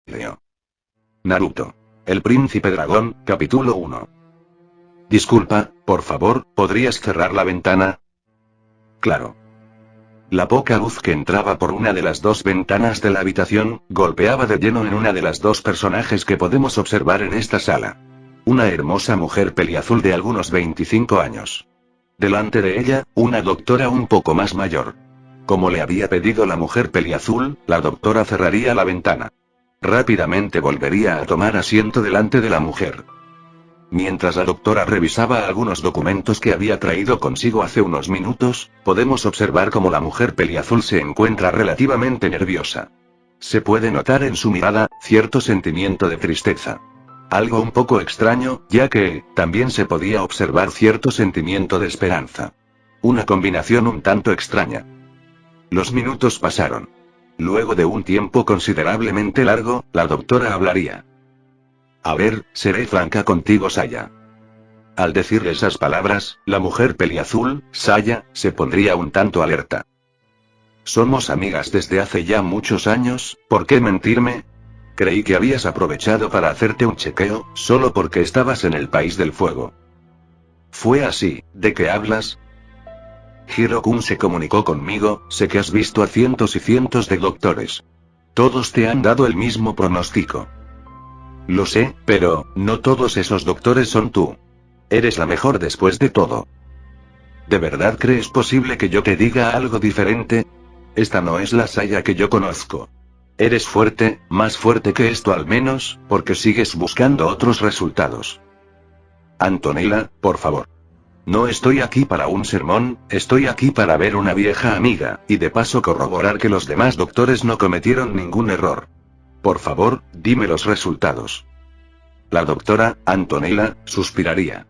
Leo. Naruto. El Príncipe Dragón, capítulo 1. Disculpa, por favor, ¿podrías cerrar la ventana? Claro. La poca luz que entraba por una de las dos ventanas de la habitación, golpeaba de lleno en una de las dos personajes que podemos observar en esta sala. Una hermosa mujer peliazul de algunos 25 años. Delante de ella, una doctora un poco más mayor. Como le había pedido la mujer peliazul, la doctora cerraría la ventana. Rápidamente volvería a tomar asiento delante de la mujer. Mientras la doctora revisaba algunos documentos que había traído consigo hace unos minutos, podemos observar cómo la mujer peliazul se encuentra relativamente nerviosa. Se puede notar en su mirada cierto sentimiento de tristeza. Algo un poco extraño, ya que también se podía observar cierto sentimiento de esperanza. Una combinación un tanto extraña. Los minutos pasaron. Luego de un tiempo considerablemente largo, la doctora hablaría. A ver, seré franca contigo, Saya. Al decir esas palabras, la mujer peliazul, Saya, se pondría un tanto alerta. Somos amigas desde hace ya muchos años, ¿por qué mentirme? Creí que habías aprovechado para hacerte un chequeo, solo porque estabas en el país del fuego. ¿Fue así? ¿De qué hablas? Hiro-kun se comunicó conmigo, sé que has visto a cientos y cientos de doctores. Todos te han dado el mismo pronóstico. Lo sé, pero, no todos esos doctores son tú. Eres la mejor después de todo. ¿De verdad crees posible que yo te diga algo diferente? Esta no es la Saya que yo conozco. Eres fuerte, más fuerte que esto al menos, porque sigues buscando otros resultados. Antonella, por favor. No estoy aquí para un sermón, estoy aquí para ver una vieja amiga, y de paso corroborar que los demás doctores no cometieron ningún error. Por favor, dime los resultados. La doctora, Antonella, suspiraría.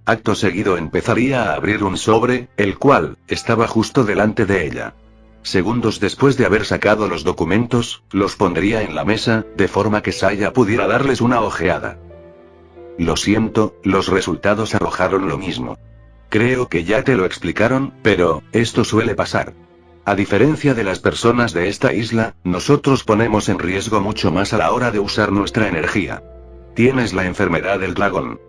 Acto seguido empezaría a abrir un sobre, el cual estaba justo delante de ella. Segundos después de haber sacado los documentos, los pondría en la mesa, de forma que Saya pudiera darles una ojeada. Lo siento, los resultados arrojaron lo mismo. Creo que ya te lo explicaron, pero, esto suele pasar. A diferencia de las personas de esta isla, nosotros ponemos en riesgo mucho más a la hora de usar nuestra energía. Tienes la enfermedad del dragón.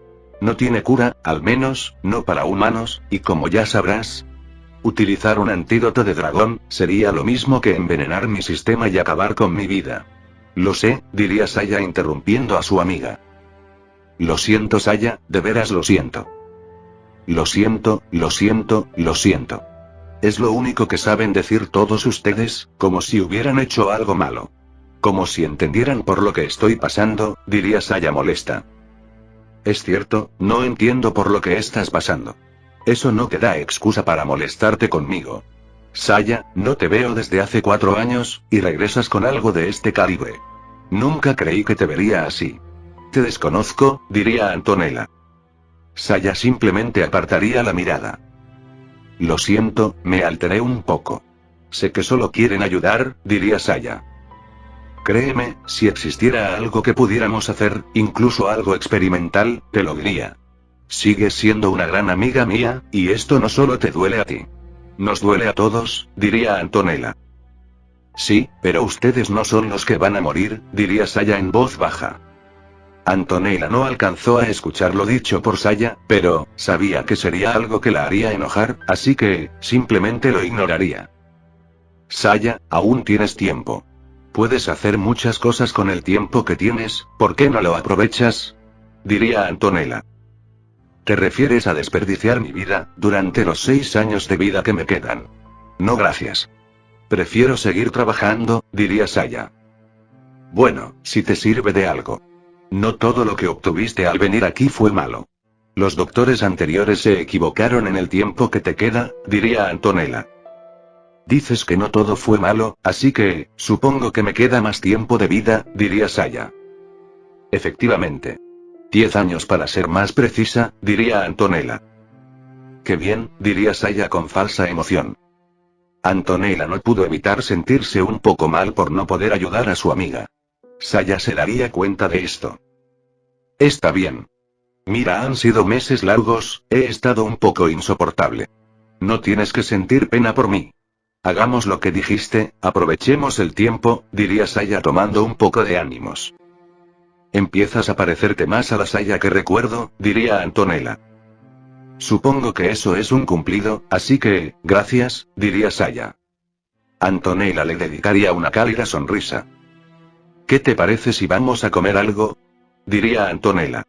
No tiene cura, al menos, no para humanos, y como ya sabrás, utilizar un antídoto de dragón, sería lo mismo que envenenar mi sistema y acabar con mi vida. Lo sé, diría Saya interrumpiendo a su amiga. Lo siento, Saya, de veras lo siento. Lo siento, lo siento, lo siento. Es lo único que saben decir todos ustedes, como si hubieran hecho algo malo. Como si entendieran por lo que estoy pasando, diría Saya molesta. Es cierto, no entiendo por lo que estás pasando. Eso no te da excusa para molestarte conmigo. Saya, no te veo desde hace 4 años, y regresas con algo de este calibre. Nunca creí que te vería así. Te desconozco, diría Antonella. Saya simplemente apartaría la mirada. Lo siento, me alteré un poco. Sé que solo quieren ayudar, diría Saya. Créeme, si existiera algo que pudiéramos hacer, incluso algo experimental, te lo diría. Sigues siendo una gran amiga mía, y esto no solo te duele a ti. Nos duele a todos, diría Antonella. Sí, pero ustedes no son los que van a morir, diría Saya en voz baja. Antonella no alcanzó a escuchar lo dicho por Saya, pero sabía que sería algo que la haría enojar, así que simplemente lo ignoraría. Saya, aún tienes tiempo. Puedes hacer muchas cosas con el tiempo que tienes, ¿por qué no lo aprovechas? Diría Antonella. ¿Te refieres a desperdiciar mi vida, durante los 6 años de vida que me quedan? No, gracias. Prefiero seguir trabajando, diría Saya. Bueno, si te sirve de algo. No todo lo que obtuviste al venir aquí fue malo. Los doctores anteriores se equivocaron en el tiempo que te queda, diría Antonella. Dices que no todo fue malo, así que, supongo que me queda más tiempo de vida, diría Saya. Efectivamente. 10 años para ser más precisa, diría Antonella. Qué bien, diría Saya con falsa emoción. Antonella no pudo evitar sentirse un poco mal por no poder ayudar a su amiga. Saya se daría cuenta de esto. Está bien. Mira, han sido meses largos, he estado un poco insoportable. No tienes que sentir pena por mí. Hagamos lo que dijiste, aprovechemos el tiempo, diría Saya tomando un poco de ánimos. Empiezas a parecerte más a la Saya que recuerdo, diría Antonella. Supongo que eso es un cumplido, así que, gracias, diría Saya. Antonella le dedicaría una cálida sonrisa. ¿Qué te parece si vamos a comer algo? Diría Antonella.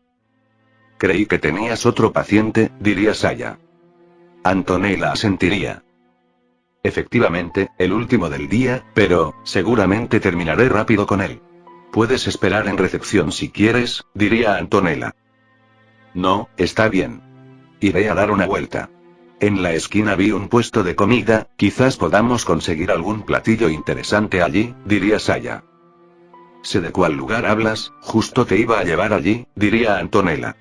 Creí que tenías otro paciente, diría Saya. Antonella asentiría. Efectivamente, el último del día, pero, seguramente terminaré rápido con él. Puedes esperar en recepción si quieres, diría Antonella. No, está bien. Iré a dar una vuelta. En la esquina vi un puesto de comida, quizás podamos conseguir algún platillo interesante allí, diría Saya. Sé de cuál lugar hablas, justo te iba a llevar allí, diría Antonella.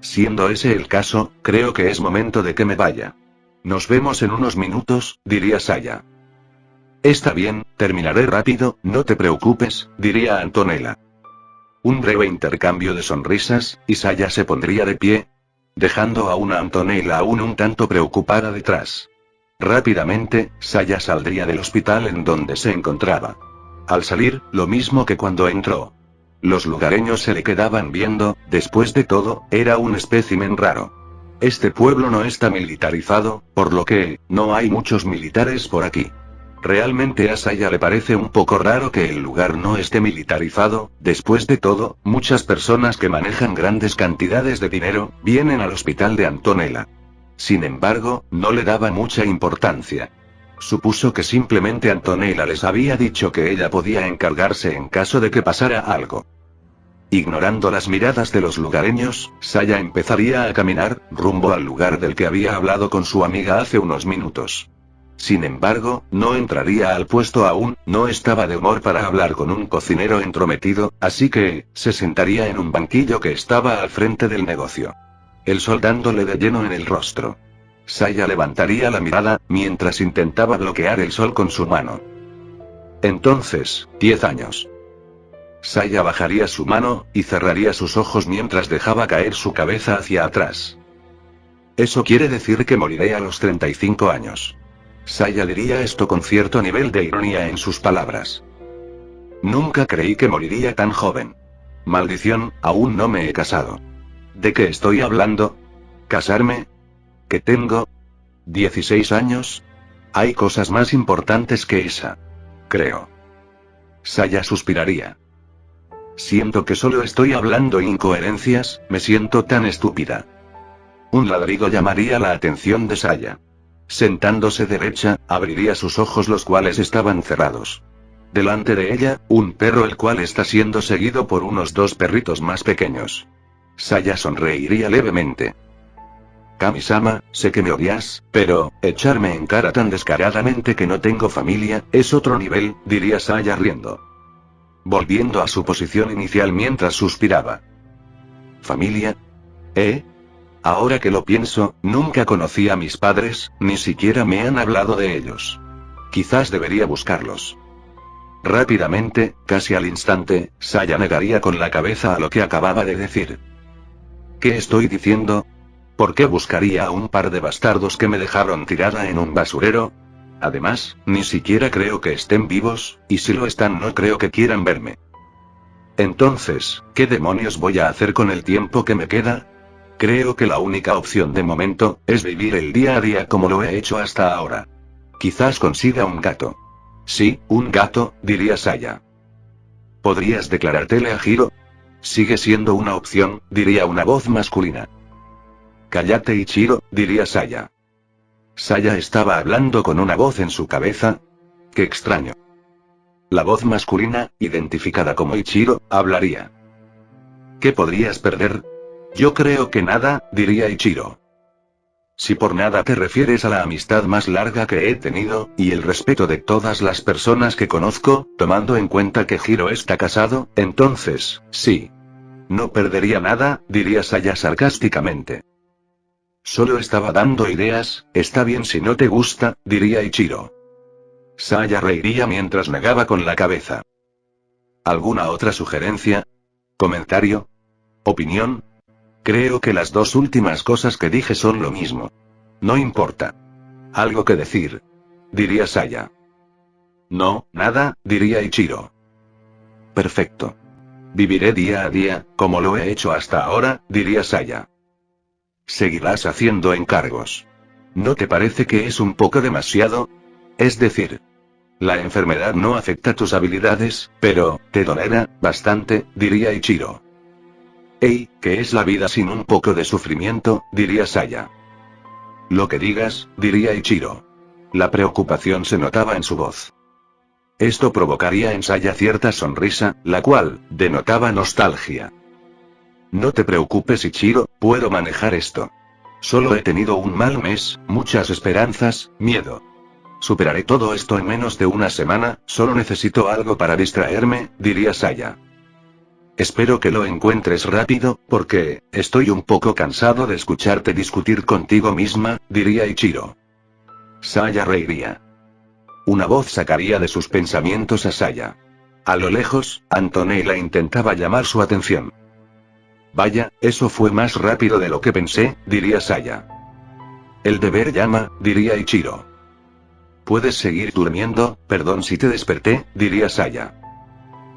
Siendo ese el caso, creo que es momento de que me vaya. Nos vemos en unos minutos, diría Saya. Está bien, terminaré rápido, no te preocupes, diría Antonella. Un breve intercambio de sonrisas, y Saya se pondría de pie, dejando a una Antonella aún un tanto preocupada detrás. Rápidamente, Saya saldría del hospital en donde se encontraba. Al salir, lo mismo que cuando entró. Los lugareños se le quedaban viendo, después de todo, era un espécimen raro. Este pueblo no está militarizado, por lo que, no hay muchos militares por aquí. Realmente a Saya le parece un poco raro que el lugar no esté militarizado, después de todo, muchas personas que manejan grandes cantidades de dinero, vienen al hospital de Antonella. Sin embargo, no le daba mucha importancia. Supuso que simplemente Antonella les había dicho que ella podía encargarse en caso de que pasara algo. Ignorando las miradas de los lugareños, Saya empezaría a caminar, rumbo al lugar del que había hablado con su amiga hace unos minutos. Sin embargo, no entraría al puesto aún, no estaba de humor para hablar con un cocinero entrometido, así que, se sentaría en un banquillo que estaba al frente del negocio. El sol dándole de lleno en el rostro. Saya levantaría la mirada, mientras intentaba bloquear el sol con su mano. Entonces, 10 años. Saya bajaría su mano, y cerraría sus ojos mientras dejaba caer su cabeza hacia atrás. Eso quiere decir que moriré a los 35 años. Saya diría esto con cierto nivel de ironía en sus palabras. Nunca creí que moriría tan joven. Maldición, aún no me he casado. ¿De qué estoy hablando? ¿Casarme? ¿Qué tengo? ¿16 años? Hay cosas más importantes que esa. Creo. Saya suspiraría. Siento que solo estoy hablando incoherencias, me siento tan estúpida. Un ladrido llamaría la atención de Saya. Sentándose derecha, abriría sus ojos los cuales estaban cerrados. Delante de ella, un perro el cual está siendo seguido por unos 2 perritos más pequeños. Saya sonreiría levemente. Kami-sama, sé que me odias, pero, echarme en cara tan descaradamente que no tengo familia, es otro nivel, diría Saya riendo. Volviendo a su posición inicial mientras suspiraba. ¿Familia? Ahora que lo pienso, nunca conocí a mis padres, ni siquiera me han hablado de ellos. Quizás debería buscarlos. Rápidamente, casi al instante, Saya negaría con la cabeza a lo que acababa de decir. ¿Qué estoy diciendo? ¿Por qué buscaría a un par de bastardos que me dejaron tirada en un basurero? Además, ni siquiera creo que estén vivos, y si lo están no creo que quieran verme. Entonces, ¿qué demonios voy a hacer con el tiempo que me queda? Creo que la única opción de momento, es vivir el día a día como lo he hecho hasta ahora. Quizás consiga un gato. Sí, un gato, diría Saya. ¿Podrías declarártele a Hiro? Sigue siendo una opción, diría una voz masculina. Cállate Ichiro, diría Saya. Saya estaba hablando con una voz en su cabeza. Qué extraño. La voz masculina, identificada como Ichiro, hablaría. ¿Qué podrías perder? Yo creo que nada, diría Ichiro. Si por nada te refieres a la amistad más larga que he tenido, y el respeto de todas las personas que conozco, tomando en cuenta que Hiro está casado, entonces, sí. No perdería nada, diría Saya sarcásticamente. Solo estaba dando ideas, está bien si no te gusta, diría Ichiro. Saya reiría mientras negaba con la cabeza. ¿Alguna otra sugerencia? ¿Comentario? ¿Opinión? Creo que las 2 últimas cosas que dije son lo mismo. No importa. ¿Algo que decir? diría Saya. No, nada, diría Ichiro. Perfecto. Viviré día a día, como lo he hecho hasta ahora, diría Saya. Seguirás haciendo encargos. ¿No te parece que es un poco demasiado? Es decir, la enfermedad no afecta tus habilidades, pero, te dolerá, bastante, diría Ichiro. Ey, ¿qué es la vida sin un poco de sufrimiento?, diría Saya. Lo que digas, diría Ichiro. La preocupación se notaba en su voz. Esto provocaría en Saya cierta sonrisa, la cual, denotaba nostalgia. No te preocupes, Ichiro, puedo manejar esto. Solo he tenido un mal mes, muchas esperanzas, miedo. Superaré todo esto en menos de una semana, solo necesito algo para distraerme, diría Saya. Espero que lo encuentres rápido, porque, estoy un poco cansado de escucharte discutir contigo misma, diría Ichiro. Saya reiría. Una voz sacaría de sus pensamientos a Saya. A lo lejos, Antonella intentaba llamar su atención. Vaya, eso fue más rápido de lo que pensé, diría Saya. El deber llama, diría Ichiro. Puedes seguir durmiendo, perdón si te desperté, diría Saya.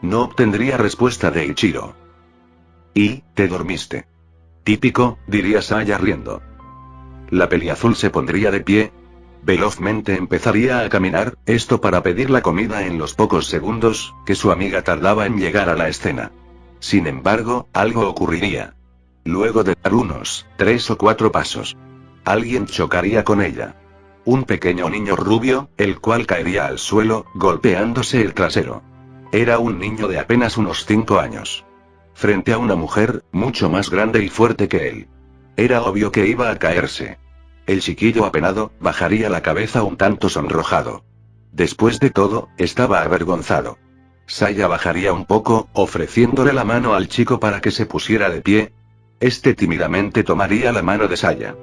No obtendría respuesta de Ichiro. ¿Y, te dormiste? Típico, diría Saya riendo. La peliazul se pondría de pie. Velozmente empezaría a caminar, esto para pedir la comida en los pocos segundos que su amiga tardaba en llegar a la escena. Sin embargo, algo ocurriría. Luego de dar unos 3 o 4 pasos, alguien chocaría con ella. Un pequeño niño rubio, el cual caería al suelo, golpeándose el trasero. Era un niño de apenas unos 5 años. Frente a una mujer, mucho más grande y fuerte que él. Era obvio que iba a caerse. El chiquillo apenado, bajaría la cabeza un tanto sonrojado. Después de todo, estaba avergonzado. Saya bajaría un poco, ofreciéndole la mano al chico para que se pusiera de pie. Este tímidamente tomaría la mano de Saya.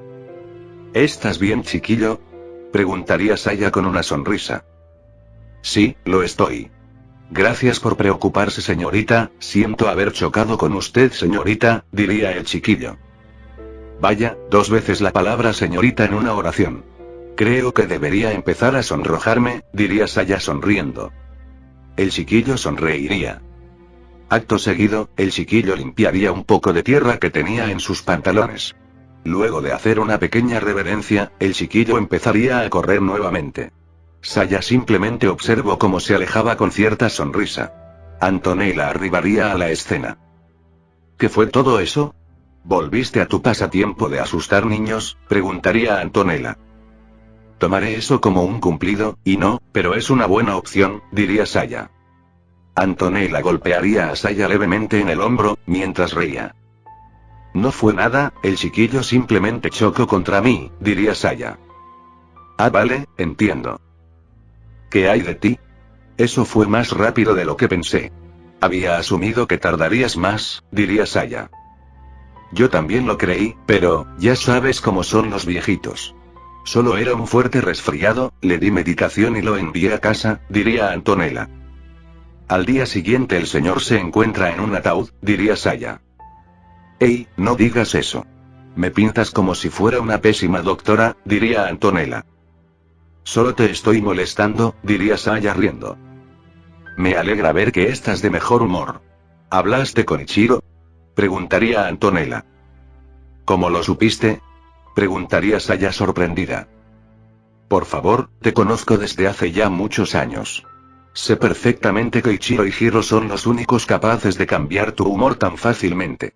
¿Estás bien, chiquillo?, preguntaría Saya con una sonrisa. Sí, lo estoy. Gracias por preocuparse, señorita, siento haber chocado con usted, señorita, diría el chiquillo. Vaya, 2 veces la palabra señorita en una oración. Creo que debería empezar a sonrojarme, diría Saya sonriendo. El chiquillo sonreiría. Acto seguido, el chiquillo limpiaría un poco de tierra que tenía en sus pantalones. Luego de hacer una pequeña reverencia, el chiquillo empezaría a correr nuevamente. Saya simplemente observó cómo se alejaba con cierta sonrisa. Antonella arribaría a la escena. ¿Qué fue todo eso? ¿Volviste a tu pasatiempo de asustar niños?, preguntaría Antonella. Tomaré eso como un cumplido, y no, pero es una buena opción, diría Saya. Antonella golpearía a Saya levemente en el hombro, mientras reía. No fue nada, el chiquillo simplemente chocó contra mí, diría Saya. Ah, vale, entiendo. ¿Qué hay de ti? Eso fue más rápido de lo que pensé. Había asumido que tardarías más, diría Saya. Yo también lo creí, pero, ya sabes cómo son los viejitos. Solo era un fuerte resfriado, le di medicación y lo envié a casa, diría Antonella. Al día siguiente el señor se encuentra en un ataúd, diría Saya. Ey, no digas eso. Me pintas como si fuera una pésima doctora, diría Antonella. Solo te estoy molestando, diría Saya riendo. Me alegra ver que estás de mejor humor. ¿Hablaste con Ichiro?, preguntaría Antonella. ¿Cómo lo supiste?, preguntaría Saya sorprendida. Por favor, te conozco desde hace ya muchos años. Sé perfectamente que Ichiro y Hiro son los únicos capaces de cambiar tu humor tan fácilmente.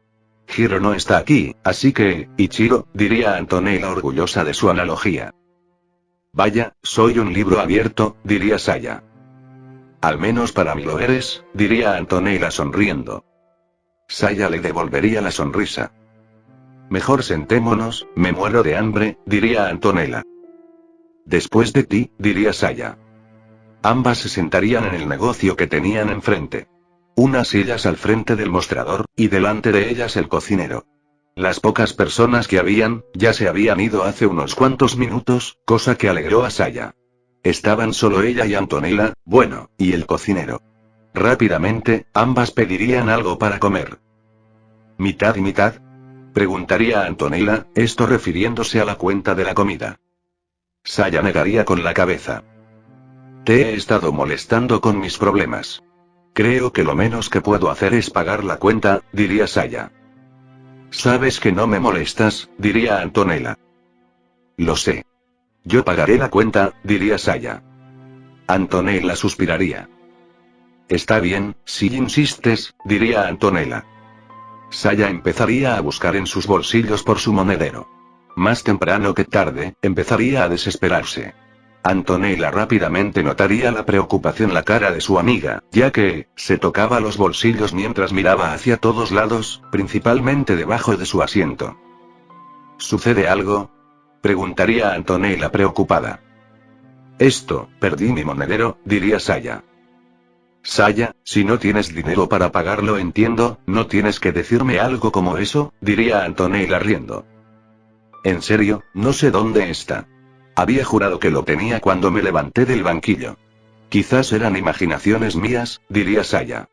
Hiro no está aquí, así que, Ichiro, diría Antonella orgullosa de su analogía. Vaya, soy un libro abierto, diría Saya. Al menos para mí lo eres, diría Antonella sonriendo. Saya le devolvería la sonrisa. Mejor sentémonos, me muero de hambre, diría Antonella. Después de ti, diría Saya. Ambas se sentarían en el negocio que tenían enfrente. Unas sillas al frente del mostrador, y delante de ellas el cocinero. Las pocas personas que habían, ya se habían ido hace unos cuantos minutos, cosa que alegró a Saya. Estaban solo ella y Antonella, bueno, y el cocinero. Rápidamente, ambas pedirían algo para comer. ¿Mitad y mitad?, preguntaría Antonella, esto refiriéndose a la cuenta de la comida. Saya negaría con la cabeza. Te he estado molestando con mis problemas. Creo que lo menos que puedo hacer es pagar la cuenta, diría Saya. Sabes que no me molestas, diría Antonella. Lo sé. Yo pagaré la cuenta, diría Saya. Antonella suspiraría. Está bien, si insistes, diría Antonella. Saya empezaría a buscar en sus bolsillos por su monedero. Más temprano que tarde, empezaría a desesperarse. Antonella rápidamente notaría la preocupación en la cara de su amiga, ya que, se tocaba los bolsillos mientras miraba hacia todos lados, principalmente debajo de su asiento. ¿Sucede algo? Preguntaría Antonella preocupada. Perdí mi monedero, diría Saya. Saya, si no tienes dinero para pagarlo entiendo, no tienes que decirme algo como eso, diría Antonella riendo. En serio, no sé dónde está. Había jurado que lo tenía cuando me levanté del banquillo. Quizás eran imaginaciones mías, diría Saya.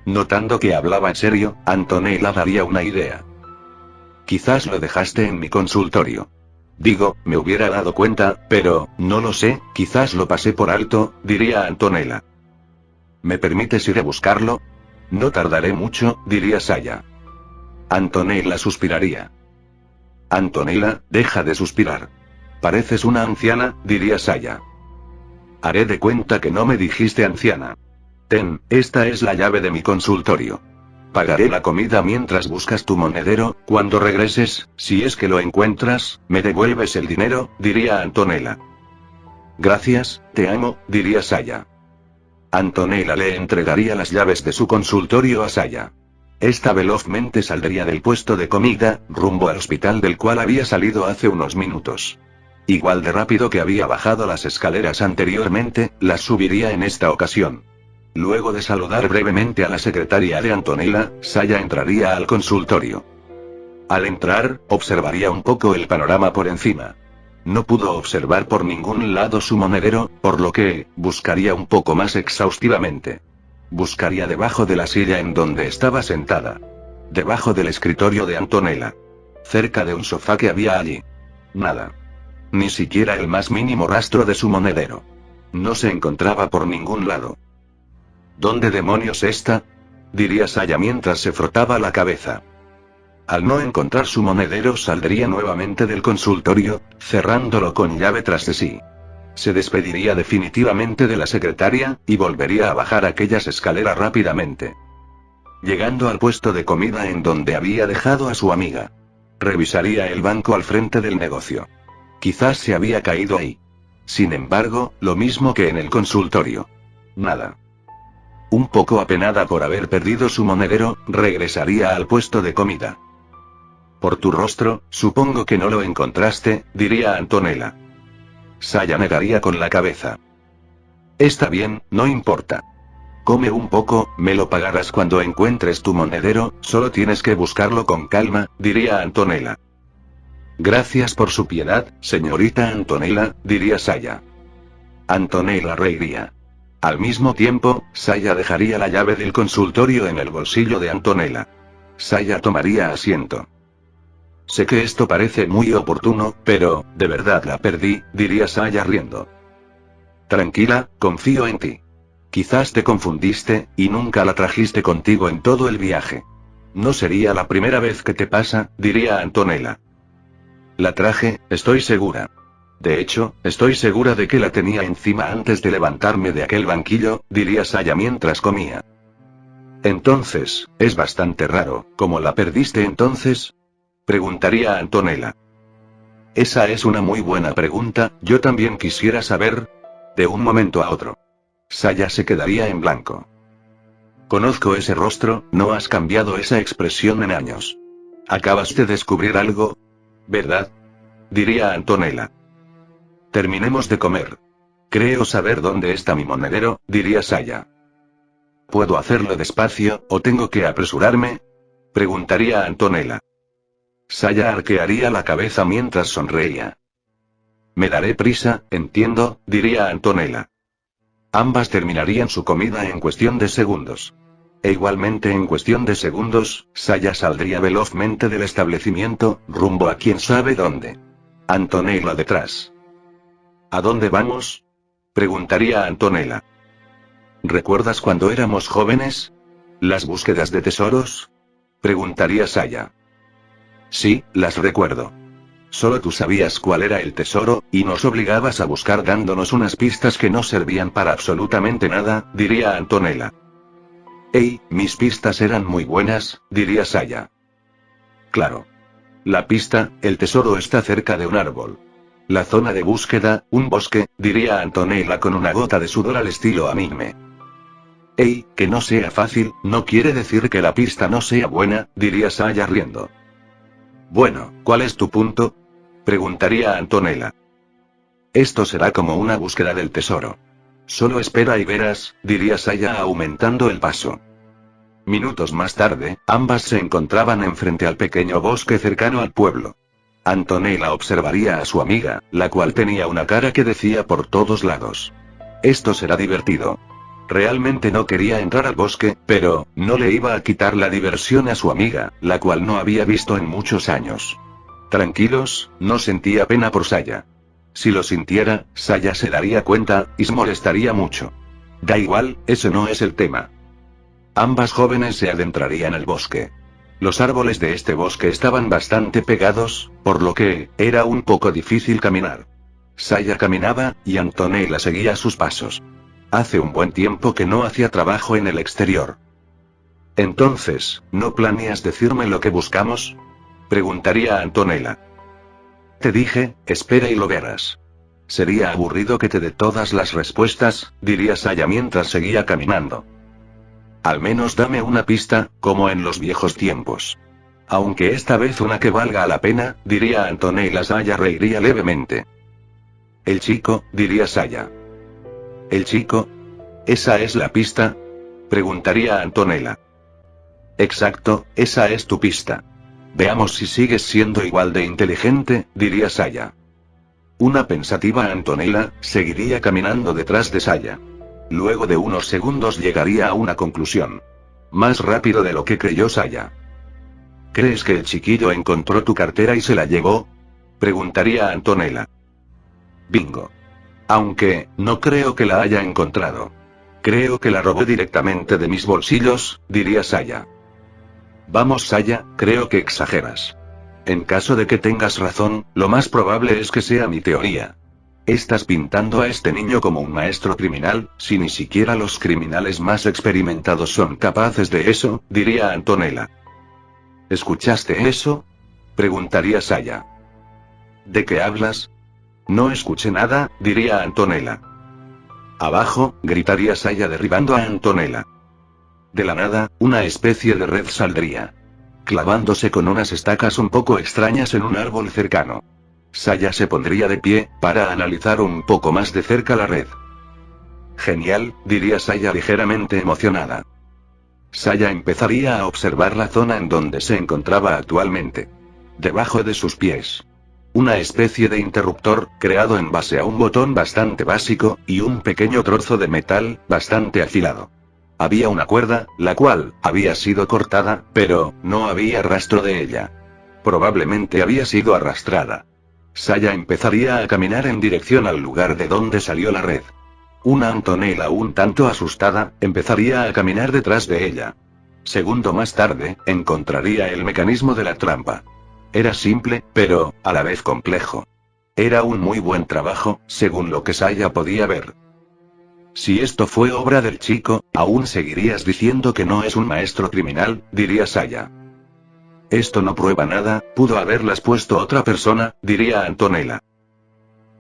Notando que hablaba en serio, Antonella daría una idea. Quizás lo dejaste en mi consultorio. Digo, me hubiera dado cuenta, pero, no lo sé, quizás lo pasé por alto, diría Antonella. ¿Me permites ir a buscarlo? No tardaré mucho, diría Saya. Antonella suspiraría. Antonella, deja de suspirar. Pareces una anciana, diría Saya. Haré de cuenta que no me dijiste anciana. Ten, esta es la llave de mi consultorio. Pagaré la comida mientras buscas tu monedero, cuando regreses, si es que lo encuentras, me devuelves el dinero, diría Antonella. Gracias, te amo, diría Saya. Antonella le entregaría las llaves de su consultorio a Saya. Esta velozmente saldría del puesto de comida, rumbo al hospital del cual había salido hace unos minutos. Igual de rápido que había bajado las escaleras anteriormente, las subiría en esta ocasión. Luego de saludar brevemente a la secretaria de Antonella, Saya entraría al consultorio. Al entrar, observaría un poco el panorama por encima. No pudo observar por ningún lado su monedero, por lo que, buscaría un poco más exhaustivamente. Buscaría debajo de la silla en donde estaba sentada. Debajo del escritorio de Antonella. Cerca de un sofá que había allí. Nada. Ni siquiera el más mínimo rastro de su monedero. No se encontraba por ningún lado. ¿Dónde demonios está? Diría Saya mientras se frotaba la cabeza. Al no encontrar su monedero saldría nuevamente del consultorio, cerrándolo con llave tras de sí. Se despediría definitivamente de la secretaria, y volvería a bajar aquellas escaleras rápidamente. Llegando al puesto de comida en donde había dejado a su amiga. Revisaría el banco al frente del negocio. Quizás se había caído ahí. Sin embargo, lo mismo que en el consultorio. Nada. Un poco apenada por haber perdido su monedero, regresaría al puesto de comida. Por tu rostro, supongo que no lo encontraste, diría Antonella. Saya negaría con la cabeza. Está bien, no importa. Come un poco, me lo pagarás cuando encuentres tu monedero, solo tienes que buscarlo con calma, diría Antonella. Gracias por su piedad, señorita Antonella, diría Saya. Antonella reiría. Al mismo tiempo, Saya dejaría la llave del consultorio en el bolsillo de Antonella. Saya tomaría asiento. Sé que esto parece muy oportuno, pero, de verdad la perdí, diría Saya riendo. Tranquila, confío en ti. Quizás te confundiste, y nunca la trajiste contigo en todo el viaje. No sería la primera vez que te pasa, diría Antonella. La traje, estoy segura. De hecho, estoy segura de que la tenía encima antes de levantarme de aquel banquillo, diría Saya mientras comía. Entonces, es bastante raro, ¿cómo la perdiste entonces? Preguntaría Antonella. Esa es una muy buena pregunta, yo también quisiera saber. De un momento a otro. Saya se quedaría en blanco. Conozco ese rostro, no has cambiado esa expresión en años. Acabas de descubrir algo, ¿verdad? Diría Antonella. Terminemos de comer. Creo saber dónde está mi monedero, diría Saya. ¿Puedo hacerlo despacio, o tengo que apresurarme? Preguntaría Antonella. Saya arquearía la cabeza mientras sonreía. Me daré prisa, entiendo, diría Antonella. Ambas terminarían su comida en cuestión de segundos. E igualmente en cuestión de segundos, Saya saldría velozmente del establecimiento, rumbo a quién sabe dónde. Antonella detrás. ¿A dónde vamos? Preguntaría a Antonella. ¿Recuerdas cuando éramos jóvenes? ¿Las búsquedas de tesoros? Preguntaría Saya. Sí, las recuerdo. Solo tú sabías cuál era el tesoro, y nos obligabas a buscar dándonos unas pistas que no servían para absolutamente nada, diría Antonella. Hey, mis pistas eran muy buenas, diría Saya. Claro. La pista, el tesoro está cerca de un árbol. La zona de búsqueda, un bosque, diría Antonella con una gota de sudor al estilo anime. Hey, que no sea fácil, no quiere decir que la pista no sea buena, diría Saya riendo. Bueno, ¿cuál es tu punto? Preguntaría Antonella. Esto será como una búsqueda del tesoro. Solo espera y verás, diría Saya aumentando el paso. Minutos más tarde, ambas se encontraban enfrente al pequeño bosque cercano al pueblo. Antonella observaría a su amiga, la cual tenía una cara que decía por todos lados. Esto será divertido. Realmente no quería entrar al bosque, pero no le iba a quitar la diversión a su amiga, la cual no había visto en muchos años. Tranquilos, no sentía pena por Saya. Si lo sintiera, Saya se daría cuenta, y se molestaría mucho. Da igual, ese no es el tema. Ambas jóvenes se adentrarían al bosque. Los árboles de este bosque estaban bastante pegados, por lo que, era un poco difícil caminar. Saya caminaba, y Antonella seguía sus pasos. Hace un buen tiempo que no hacía trabajo en el exterior. Entonces, ¿no planeas decirme lo que buscamos? Preguntaría Antonella. Te dije, espera y lo verás. Sería aburrido que te dé todas las respuestas, diría Saya mientras seguía caminando. Al menos dame una pista, como en los viejos tiempos. Aunque esta vez una que valga la pena, diría Antonella. Saya reiría levemente. El chico, diría Saya. ¿El chico? ¿Esa es la pista? Preguntaría Antonella. Exacto, esa es tu pista. Veamos si sigues siendo igual de inteligente, diría Saya. Una pensativa Antonella seguiría caminando detrás de Saya. Luego de unos segundos llegaría a una conclusión. Más rápido de lo que creyó Saya. ¿Crees que el chiquillo encontró tu cartera y se la llevó? Preguntaría Antonella. Bingo. Aunque, no creo que la haya encontrado. Creo que la robó directamente de mis bolsillos, diría Saya. Vamos Saya, creo que exageras. En caso de que tengas razón, lo más probable es que sea mi teoría. Estás pintando a este niño como un maestro criminal, si ni siquiera los criminales más experimentados son capaces de eso, diría Antonella. ¿Escuchaste eso? Preguntaría Saya. ¿De qué hablas? No escuché nada, diría Antonella. Abajo, gritaría Saya derribando a Antonella. De la nada, una especie de red saldría. Clavándose con unas estacas un poco extrañas en un árbol cercano. Saya se pondría de pie, para analizar un poco más de cerca la red. Genial, diría Saya ligeramente emocionada. Saya empezaría a observar la zona en donde se encontraba actualmente. Debajo de sus pies. Una especie de interruptor, creado en base a un botón bastante básico, y un pequeño trozo de metal, bastante afilado. Había una cuerda, la cual había sido cortada, pero no había rastro de ella. Probablemente había sido arrastrada. Saya empezaría a caminar en dirección al lugar de donde salió la red. Una Antonella un tanto asustada, empezaría a caminar detrás de ella. Segundo más tarde, encontraría el mecanismo de la trampa. Era simple, pero, a la vez complejo. Era un muy buen trabajo, según lo que Saya podía ver. Si esto fue obra del chico, aún seguirías diciendo que no es un maestro criminal, diría Saya. Esto no prueba nada, pudo haberlas puesto otra persona, diría Antonella.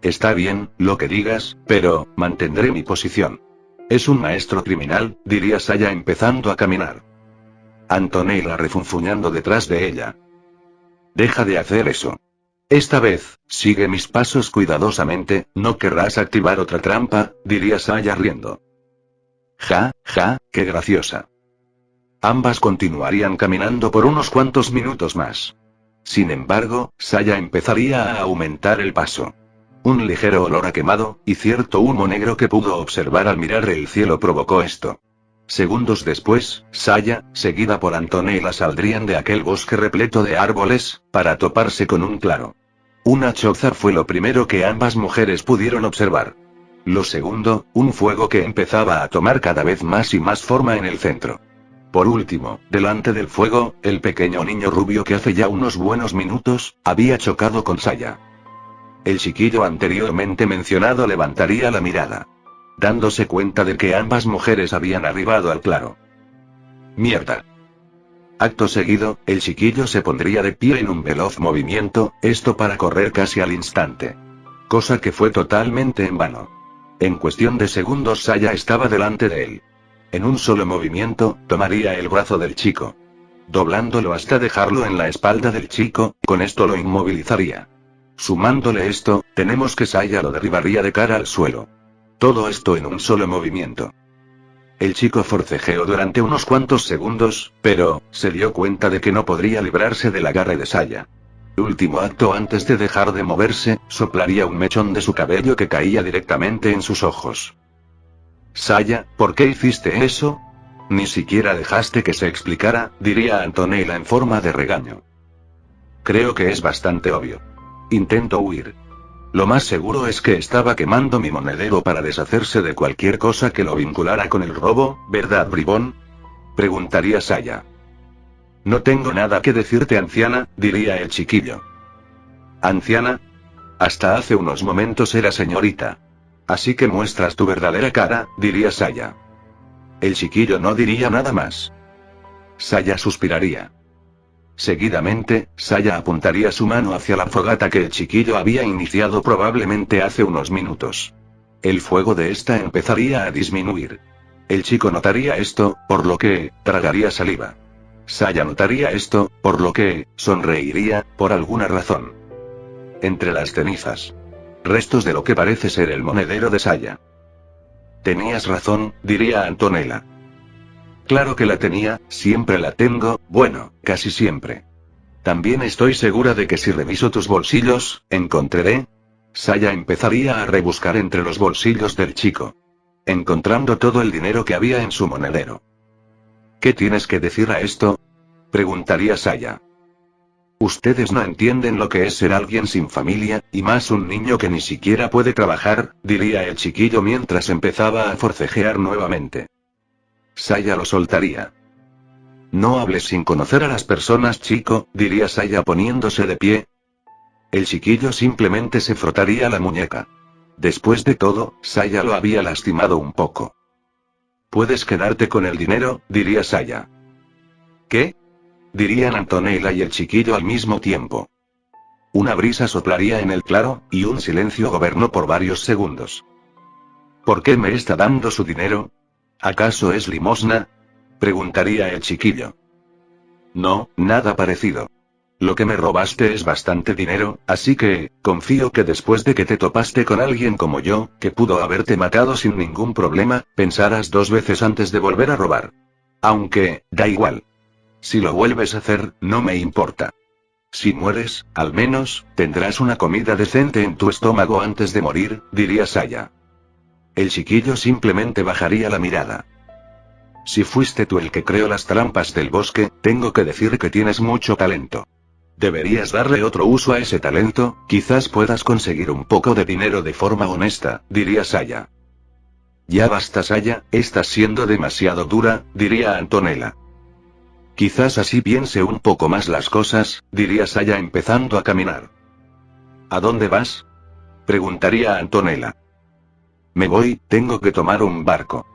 Está bien, lo que digas, pero, mantendré mi posición. Es un maestro criminal, diría Saya empezando a caminar. Antonella refunfuñando detrás de ella. Deja de hacer eso. Esta vez, sigue mis pasos cuidadosamente, no querrás activar otra trampa, diría Saya riendo. Ja, qué graciosa. Ambas continuarían caminando por unos cuantos minutos más. Sin embargo, Saya empezaría a aumentar el paso. Un ligero olor a quemado, y cierto humo negro que pudo observar al mirar el cielo provocó esto. Segundos después, Saya, seguida por Antonella saldrían de aquel bosque repleto de árboles, para toparse con un claro. Una choza fue lo primero que ambas mujeres pudieron observar. Lo segundo, un fuego que empezaba a tomar cada vez más y más forma en el centro. Por último, delante del fuego, el pequeño niño rubio que hace ya unos buenos minutos, había chocado con Saya. El chiquillo anteriormente mencionado levantaría la mirada, dándose cuenta de que ambas mujeres habían arribado al claro. ¡Mierda! Acto seguido, el chiquillo se pondría de pie en un veloz movimiento, esto para correr casi al instante. Cosa que fue totalmente en vano. En cuestión de segundos Saya estaba delante de él. En un solo movimiento, tomaría el brazo del chico, doblándolo hasta dejarlo en la espalda del chico, con esto lo inmovilizaría. Sumándole esto, tenemos que Saya lo derribaría de cara al suelo. Todo esto en un solo movimiento. El chico forcejeó durante unos cuantos segundos, pero se dio cuenta de que no podría librarse del agarre de Saya. Último acto antes de dejar de moverse, soplaría un mechón de su cabello que caía directamente en sus ojos. Saya, ¿por qué hiciste eso? Ni siquiera dejaste que se explicara, diría Antonella en forma de regaño. Creo que es bastante obvio. Intento huir. Lo más seguro es que estaba quemando mi monedero para deshacerse de cualquier cosa que lo vinculara con el robo, ¿verdad, bribón? Preguntaría Saya. No tengo nada que decirte, anciana, diría el chiquillo. ¿Anciana? Hasta hace unos momentos era señorita. Así que muestras tu verdadera cara, diría Saya. El chiquillo no diría nada más. Saya suspiraría. Seguidamente, Saya apuntaría su mano hacia la fogata que el chiquillo había iniciado probablemente hace unos minutos. El fuego de esta empezaría a disminuir. El chico notaría esto, por lo que tragaría saliva. Saya notaría esto, por lo que sonreiría, por alguna razón. Entre las cenizas. Restos de lo que parece ser el monedero de Saya. Tenías razón, diría Antonella. Claro que la tenía, siempre la tengo, bueno, casi siempre. También estoy segura de que si reviso tus bolsillos, encontraré. Saya empezaría a rebuscar entre los bolsillos del chico, encontrando todo el dinero que había en su monedero. ¿Qué tienes que decir a esto? Preguntaría Saya. Ustedes no entienden lo que es ser alguien sin familia, y más un niño que ni siquiera puede trabajar, diría el chiquillo mientras empezaba a forcejear nuevamente. Saya lo soltaría. No hables sin conocer a las personas, chico, diría Saya poniéndose de pie. El chiquillo simplemente se frotaría la muñeca. Después de todo, Saya lo había lastimado un poco. Puedes quedarte con el dinero, diría Saya. ¿Qué? Dirían Antonella y el chiquillo al mismo tiempo. Una brisa soplaría en el claro, y un silencio gobernó por varios segundos. ¿Por qué me está dando su dinero? ¿Acaso es limosna? Preguntaría el chiquillo. No, nada parecido. Lo que me robaste es bastante dinero, así que, confío que después de que te topaste con alguien como yo, que pudo haberte matado sin ningún problema, pensaras dos veces antes de volver a robar. Aunque, da igual. Si lo vuelves a hacer, no me importa. Si mueres, al menos, tendrás una comida decente en tu estómago antes de morir, diría Saya. El chiquillo simplemente bajaría la mirada. Si fuiste tú el que creó las trampas del bosque, tengo que decir que tienes mucho talento. Deberías darle otro uso a ese talento, quizás puedas conseguir un poco de dinero de forma honesta, diría Saya. Ya basta, Saya, estás siendo demasiado dura, diría Antonella. Quizás así piense un poco más las cosas, diría Saya empezando a caminar. ¿A dónde vas? Preguntaría Antonella. Me voy, tengo que tomar un barco.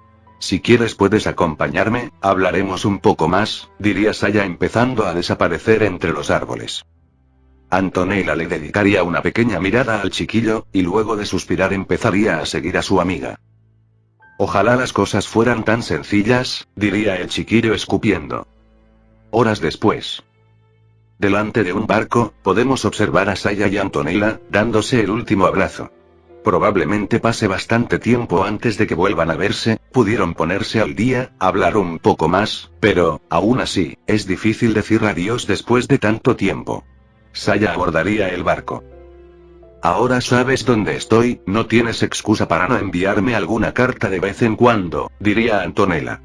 Si quieres puedes acompañarme, hablaremos un poco más, diría Saya empezando a desaparecer entre los árboles. Antonella le dedicaría una pequeña mirada al chiquillo, y luego de suspirar empezaría a seguir a su amiga. Ojalá las cosas fueran tan sencillas, diría el chiquillo escupiendo. Horas después. Delante de un barco, podemos observar a Saya y Antonella, dándose el último abrazo. Probablemente pase bastante tiempo antes de que vuelvan a verse, pudieron ponerse al día, hablar un poco más, pero, aún así, es difícil decir adiós después de tanto tiempo. Saya abordaría el barco. Ahora sabes dónde estoy, no tienes excusa para no enviarme alguna carta de vez en cuando, diría Antonella.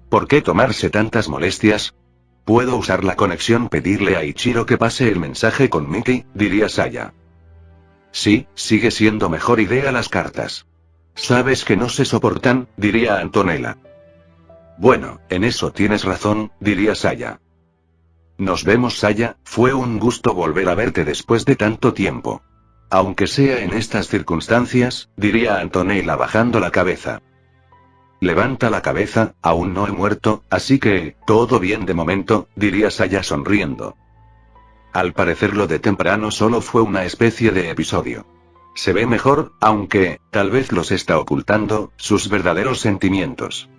¿Por qué tomarse tantas molestias? Puedo usar la conexión, pedirle a Ichiro que pase el mensaje con Miki, diría Saya. Sí, sigue siendo mejor idea las cartas. Sabes que no se soportan, diría Antonella. Bueno, en eso tienes razón, diría Saya. Nos vemos, Saya, fue un gusto volver a verte después de tanto tiempo. Aunque sea en estas circunstancias, diría Antonella bajando la cabeza. Levanta la cabeza, aún no he muerto, así que, todo bien de momento, diría Saya sonriendo. Al parecer lo de temprano solo fue una especie de episodio. Se ve mejor, aunque, tal vez los está ocultando, sus verdaderos sentimientos.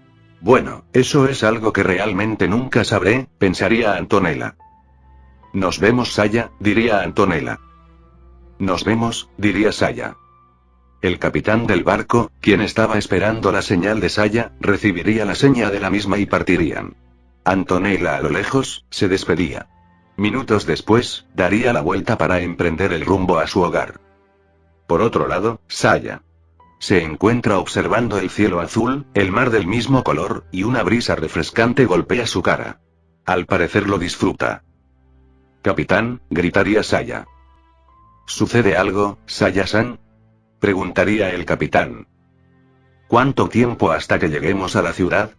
Bueno, eso es algo que realmente nunca sabré, pensaría Antonella. Nos vemos, Saya, diría Antonella. Nos vemos, diría Saya. El capitán del barco, quien estaba esperando la señal de Saya, recibiría la seña de la misma y partirían. Antonella a lo lejos, se despedía. Minutos después, daría la vuelta para emprender el rumbo a su hogar. Por otro lado, Saya se encuentra observando el cielo azul, el mar del mismo color, y una brisa refrescante golpea su cara. Al parecer lo disfruta. Capitán, gritaría Saya. ¿Sucede algo, Saya-san? Preguntaría el capitán. ¿Cuánto tiempo hasta que lleguemos a la ciudad?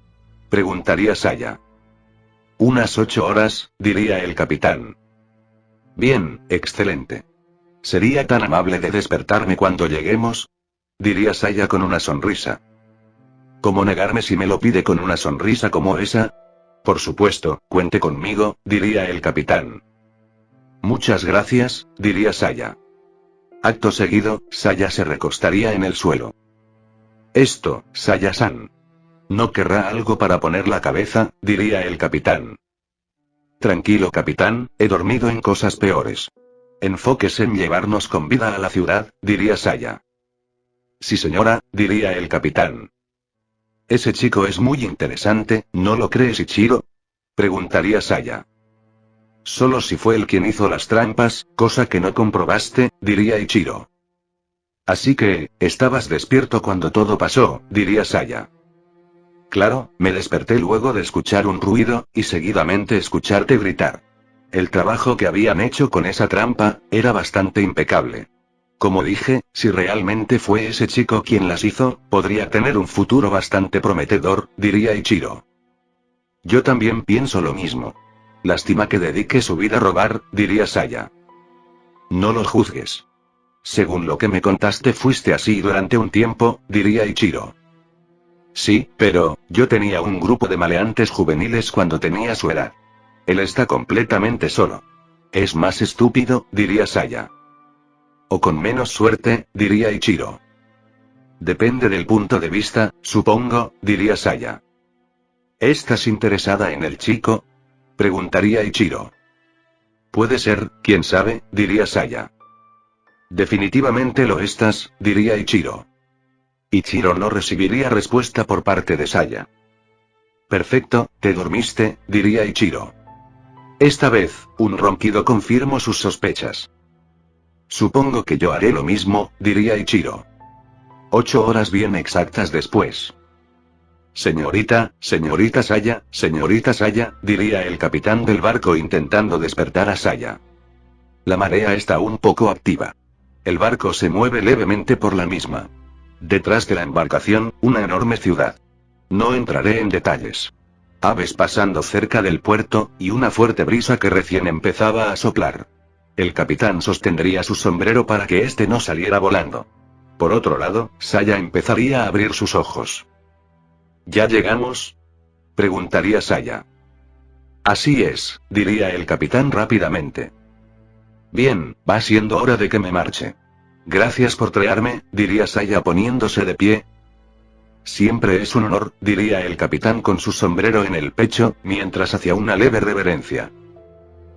Preguntaría Saya. Unas 8 horas, diría el capitán. Bien, excelente. ¿Sería tan amable de despertarme cuando lleguemos? Diría Saya con una sonrisa. ¿Cómo negarme si me lo pide con una sonrisa como esa? Por supuesto, cuente conmigo, diría el capitán. Muchas gracias, diría Saya. Acto seguido, Saya se recostaría en el suelo. Esto, Saya-san. ¿No querrá algo para poner la cabeza? Diría el capitán. Tranquilo, capitán, he dormido en cosas peores. Enfóquese en llevarnos con vida a la ciudad, diría Saya. Sí, señora, diría el capitán. Ese chico es muy interesante, ¿no lo crees, Ichiro? Preguntaría Saya. Solo si fue él quien hizo las trampas, cosa que no comprobaste, diría Ichiro. Así que, estabas despierto cuando todo pasó, diría Saya. Claro, me desperté luego de escuchar un ruido, y seguidamente escucharte gritar. El trabajo que habían hecho con esa trampa, era bastante impecable. Como dije, si realmente fue ese chico quien las hizo, podría tener un futuro bastante prometedor, diría Ichiro. Yo también pienso lo mismo. Lástima que dedique su vida a robar, diría Saya. No lo juzgues. Según lo que me contaste fuiste así durante un tiempo, diría Ichiro. Sí, pero, yo tenía un grupo de maleantes juveniles cuando tenía su edad. Él está completamente solo. Es más estúpido, diría Saya. O con menos suerte, diría Ichiro. Depende del punto de vista, supongo, diría Saya. ¿Estás interesada en el chico? Preguntaría Ichiro. Puede ser, quién sabe, diría Saya. Definitivamente lo estás, diría Ichiro. Ichiro no recibiría respuesta por parte de Saya. Perfecto, te dormiste, diría Ichiro. Esta vez, un ronquido confirmó sus sospechas. Supongo que yo haré lo mismo, diría Ichiro. 8 horas bien exactas después. Señorita Saya, diría el capitán del barco intentando despertar a Saya. La marea está un poco activa. El barco se mueve levemente por la misma. Detrás de la embarcación, una enorme ciudad. No entraré en detalles. Aves pasando cerca del puerto, y una fuerte brisa que recién empezaba a soplar. El capitán sostendría su sombrero para que éste no saliera volando. Por otro lado, Saya empezaría a abrir sus ojos. ¿Ya llegamos? Preguntaría Saya. Así es, diría el capitán rápidamente. Bien, va siendo hora de que me marche. Gracias por traerme, diría Saya poniéndose de pie. Siempre es un honor, diría el capitán con su sombrero en el pecho, mientras hacía una leve reverencia.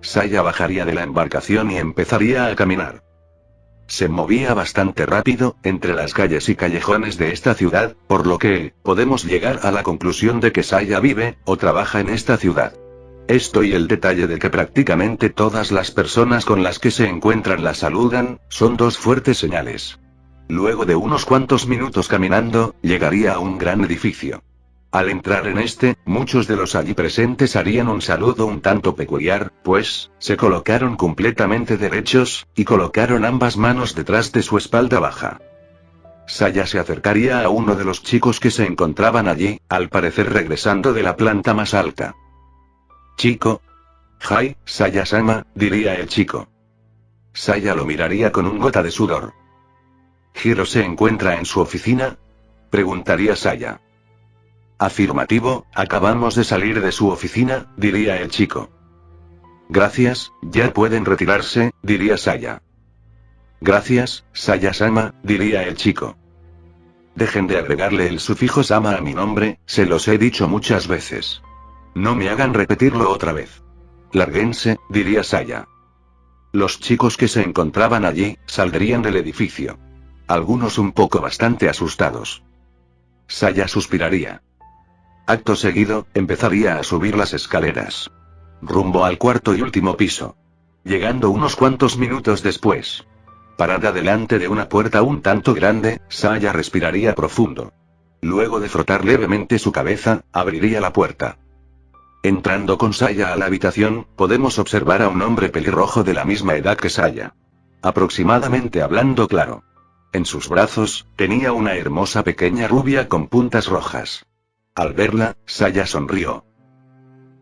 Saya bajaría de la embarcación y empezaría a caminar. Se movía bastante rápido, entre las calles y callejones de esta ciudad, por lo que, podemos llegar a la conclusión de que Saya vive, o trabaja en esta ciudad. Esto y el detalle de que prácticamente todas las personas con las que se encuentran la saludan, son dos fuertes señales. Luego de unos cuantos minutos caminando, llegaría a un gran edificio. Al entrar en este, muchos de los allí presentes harían un saludo un tanto peculiar, pues, se colocaron completamente derechos, y colocaron ambas manos detrás de su espalda baja. Saya se acercaría a uno de los chicos que se encontraban allí, al parecer regresando de la planta más alta. Chico. Hai, Saya-sama, diría el chico. Saya lo miraría con un gota de sudor. ¿Hiro se encuentra en su oficina? Preguntaría Saya. Afirmativo, acabamos de salir de su oficina, diría el chico. Gracias, ya pueden retirarse, diría Saya. Gracias, Saya-sama, diría el chico. Dejen de agregarle el sufijo sama a mi nombre, se los he dicho muchas veces. No me hagan repetirlo otra vez. Lárguense, diría Saya. Los chicos que se encontraban allí, saldrían del edificio. Algunos un poco bastante asustados. Saya suspiraría. Acto seguido, empezaría a subir las escaleras. Rumbo al cuarto y último piso. Llegando unos cuantos minutos después. Parada delante de una puerta un tanto grande, Saya respiraría profundo. Luego de frotar levemente su cabeza, abriría la puerta. Entrando con Saya a la habitación, podemos observar a un hombre pelirrojo de la misma edad que Saya. Aproximadamente hablando claro. En sus brazos, tenía una hermosa pequeña rubia con puntas rojas. Al verla, Saya sonrió.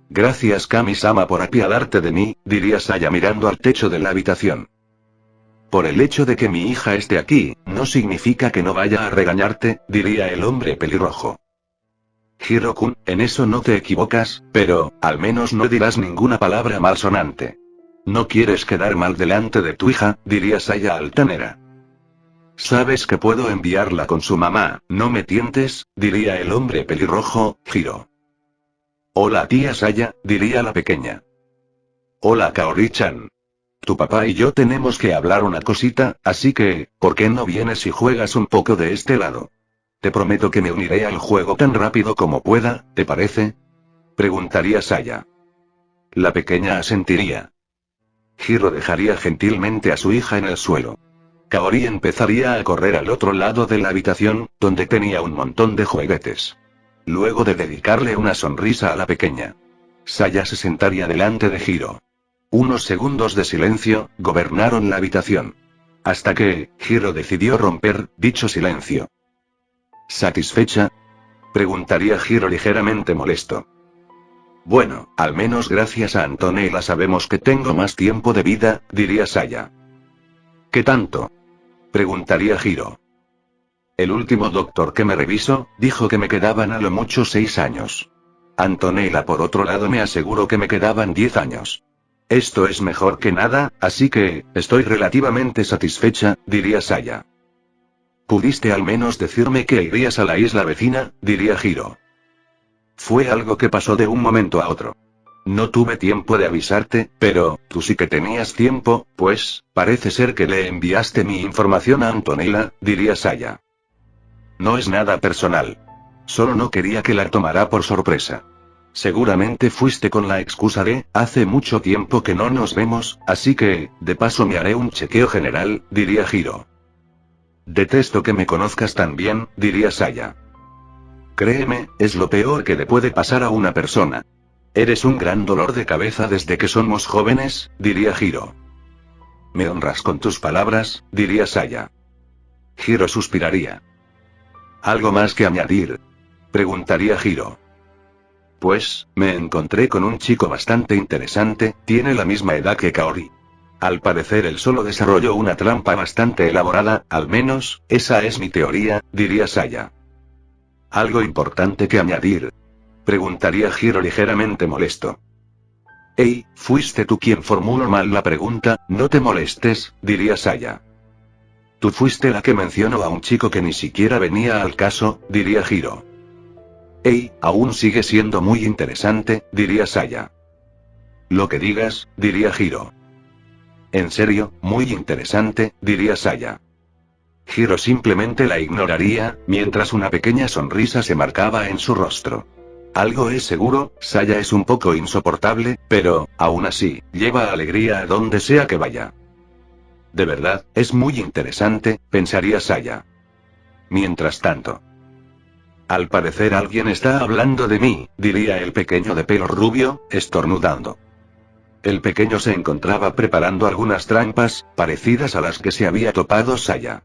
Gracias Kami-sama por apiadarte de mí, diría Saya mirando al techo de la habitación. Por el hecho de que mi hija esté aquí, no significa que no vaya a regañarte, diría el hombre pelirrojo. Hiro-kun, en eso no te equivocas, pero, al menos no dirás ninguna palabra malsonante. No quieres quedar mal delante de tu hija, diría Saya altanera. Sabes que puedo enviarla con su mamá, no me tientes, diría el hombre pelirrojo, Hiro. Hola tía Saya, diría la pequeña. Hola Kaori-chan. Tu papá y yo tenemos que hablar una cosita, así que, ¿por qué no vienes y juegas un poco de este lado? Te prometo que me uniré al juego tan rápido como pueda, ¿te parece? Preguntaría Saya. La pequeña asentiría. Hiro dejaría gentilmente a su hija en el suelo. Kaori empezaría a correr al otro lado de la habitación, donde tenía un montón de juguetes. Luego de dedicarle una sonrisa a la pequeña, Saya se sentaría delante de Hiro. Unos segundos de silencio gobernaron la habitación. Hasta que, Hiro decidió romper dicho silencio. ¿Satisfecha? Preguntaría Hiro ligeramente molesto. Bueno, al menos gracias a Antonella sabemos que tengo más tiempo de vida, diría Saya. ¿Qué tanto? Preguntaría Hiro. El último doctor que me revisó, dijo que me quedaban a lo mucho 6 años. Antonella por otro lado me aseguró que me quedaban 10 años. Esto es mejor que nada, así que, estoy relativamente satisfecha, diría Saya. ¿Pudiste al menos decirme que irías a la isla vecina?, diría Hiro. Fue algo que pasó de un momento a otro. No tuve tiempo de avisarte, pero, tú sí que tenías tiempo, pues, parece ser que le enviaste mi información a Antonella, diría Saya. No es nada personal. Solo no quería que la tomara por sorpresa. Seguramente fuiste con la excusa de, hace mucho tiempo que no nos vemos, así que, de paso me haré un chequeo general, diría Hiro. Detesto que me conozcas tan bien, diría Saya. Créeme, es lo peor que le puede pasar a una persona. Eres un gran dolor de cabeza desde que somos jóvenes, diría Hiro. Me honras con tus palabras, diría Saya. Hiro suspiraría. ¿Algo más que añadir? Preguntaría Hiro. Pues, me encontré con un chico bastante interesante, tiene la misma edad que Kaori. Al parecer él solo desarrolló una trampa bastante elaborada, al menos, esa es mi teoría, diría Saya. ¿Algo importante que añadir? Preguntaría Hiro ligeramente molesto. Hey, fuiste tú quien formuló mal la pregunta, no te molestes, diría Saya. Tú fuiste la que mencionó a un chico que ni siquiera venía al caso, diría Hiro. Hey, aún sigue siendo muy interesante, diría Saya. Lo que digas, diría Hiro. En serio, muy interesante, diría Saya. Hiro simplemente la ignoraría, mientras una pequeña sonrisa se marcaba en su rostro. Algo es seguro, Saya es un poco insoportable, pero, aún así, lleva alegría a donde sea que vaya. De verdad, es muy interesante, pensaría Saya. Mientras tanto. Al parecer alguien está hablando de mí, diría el pequeño de pelo rubio, estornudando. El pequeño se encontraba preparando algunas trampas, parecidas a las que se había topado Saya.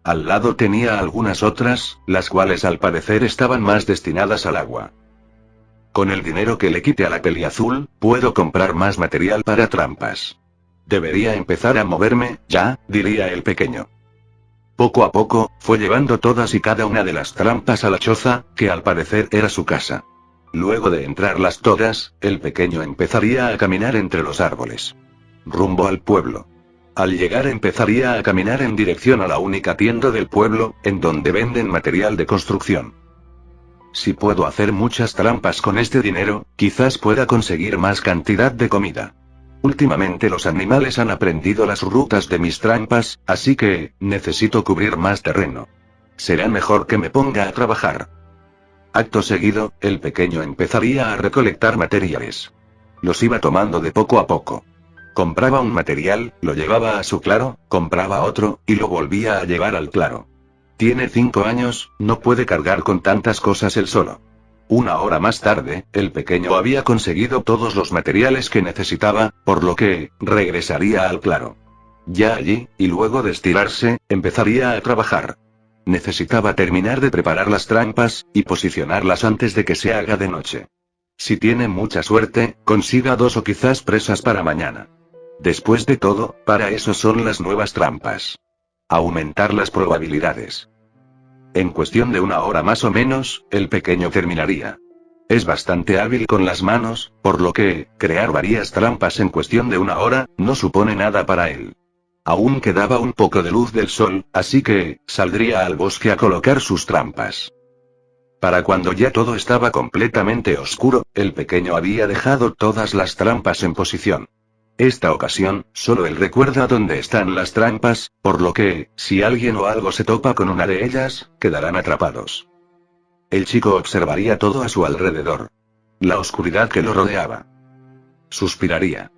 Al lado tenía algunas otras, las cuales al parecer estaban más destinadas al agua. Con el dinero que le quite a la peliazul, puedo comprar más material para trampas. Debería empezar a moverme, ya, diría el pequeño. Poco a poco, fue llevando todas y cada una de las trampas a la choza, que al parecer era su casa. Luego de entrarlas todas, el pequeño empezaría a caminar entre los árboles. Rumbo al pueblo. Al llegar empezaría a caminar en dirección a la única tienda del pueblo, en donde venden material de construcción. Si puedo hacer muchas trampas con este dinero, quizás pueda conseguir más cantidad de comida. Últimamente los animales han aprendido las rutas de mis trampas, así que, necesito cubrir más terreno. Será mejor que me ponga a trabajar. Acto seguido, el pequeño empezaría a recolectar materiales. Los iba tomando de poco a poco. Compraba un material, lo llevaba a su claro, compraba otro, y lo volvía a llevar al claro. Tiene 5 años, no puede cargar con tantas cosas él solo. Una hora más tarde, el pequeño había conseguido todos los materiales que necesitaba, por lo que, regresaría al claro. Ya allí, y luego de estirarse, empezaría a trabajar. Necesitaba terminar de preparar las trampas, y posicionarlas antes de que se haga de noche. Si tiene mucha suerte, consiga 2 o quizás presas para mañana. Después de todo, para eso son las nuevas trampas. Aumentar las probabilidades. En cuestión de una hora más o menos, el pequeño terminaría. Es bastante hábil con las manos, por lo que, crear varias trampas en cuestión de una hora, no supone nada para él. Aún quedaba un poco de luz del sol, así que, saldría al bosque a colocar sus trampas. Para cuando ya todo estaba completamente oscuro, el pequeño había dejado todas las trampas en posición. Esta ocasión, solo él recuerda dónde están las trampas, por lo que, si alguien o algo se topa con una de ellas, quedarán atrapados. El chico observaría todo a su alrededor. La oscuridad que lo rodeaba. Suspiraría.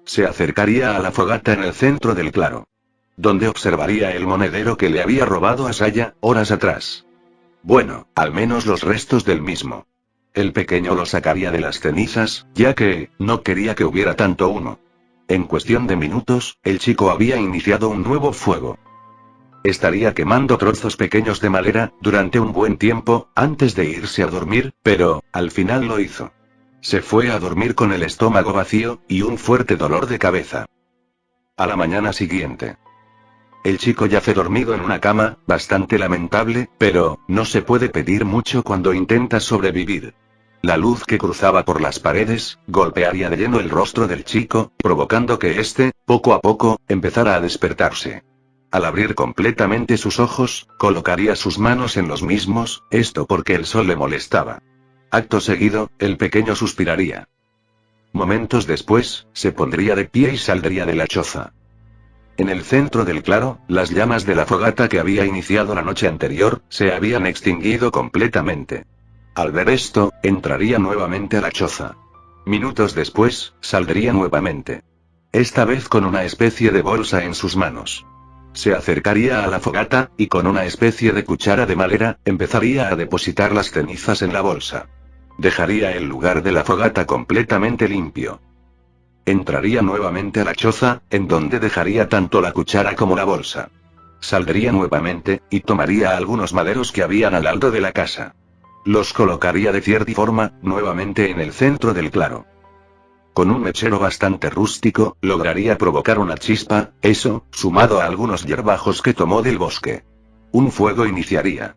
Se acercaría a la fogata en el centro del claro. Donde observaría el monedero que le había robado a Saya, horas atrás. Bueno, al menos los restos del mismo. El pequeño lo sacaría de las cenizas, ya que, no quería que hubiera tanto humo. En cuestión de minutos, el chico había iniciado un nuevo fuego. Estaría quemando trozos pequeños de madera, durante un buen tiempo, antes de irse a dormir, pero, al final lo hizo. Se fue a dormir con el estómago vacío, y un fuerte dolor de cabeza. A la mañana siguiente. El chico yace dormido en una cama, bastante lamentable, pero, no se puede pedir mucho cuando intentas sobrevivir. La luz que cruzaba por las paredes, golpearía de lleno el rostro del chico, provocando que éste, poco a poco, empezara a despertarse. Al abrir completamente sus ojos, colocaría sus manos en los mismos, esto porque el sol le molestaba. Acto seguido, el pequeño suspiraría. Momentos después, se pondría de pie y saldría de la choza. En el centro del claro, las llamas de la fogata que había iniciado la noche anterior, se habían extinguido completamente. Al ver esto, entraría nuevamente a la choza. Minutos después, saldría nuevamente. Esta vez con una especie de bolsa en sus manos. Se acercaría a la fogata, y con una especie de cuchara de madera, empezaría a depositar las cenizas en la bolsa. Dejaría el lugar de la fogata completamente limpio. Entraría nuevamente a la choza, en donde dejaría tanto la cuchara como la bolsa. Saldría nuevamente, y tomaría algunos maderos que habían al lado de la casa. Los colocaría de cierta forma, nuevamente en el centro del claro. Con un mechero bastante rústico, lograría provocar una chispa, eso, sumado a algunos hierbajos que tomó del bosque. Un fuego iniciaría.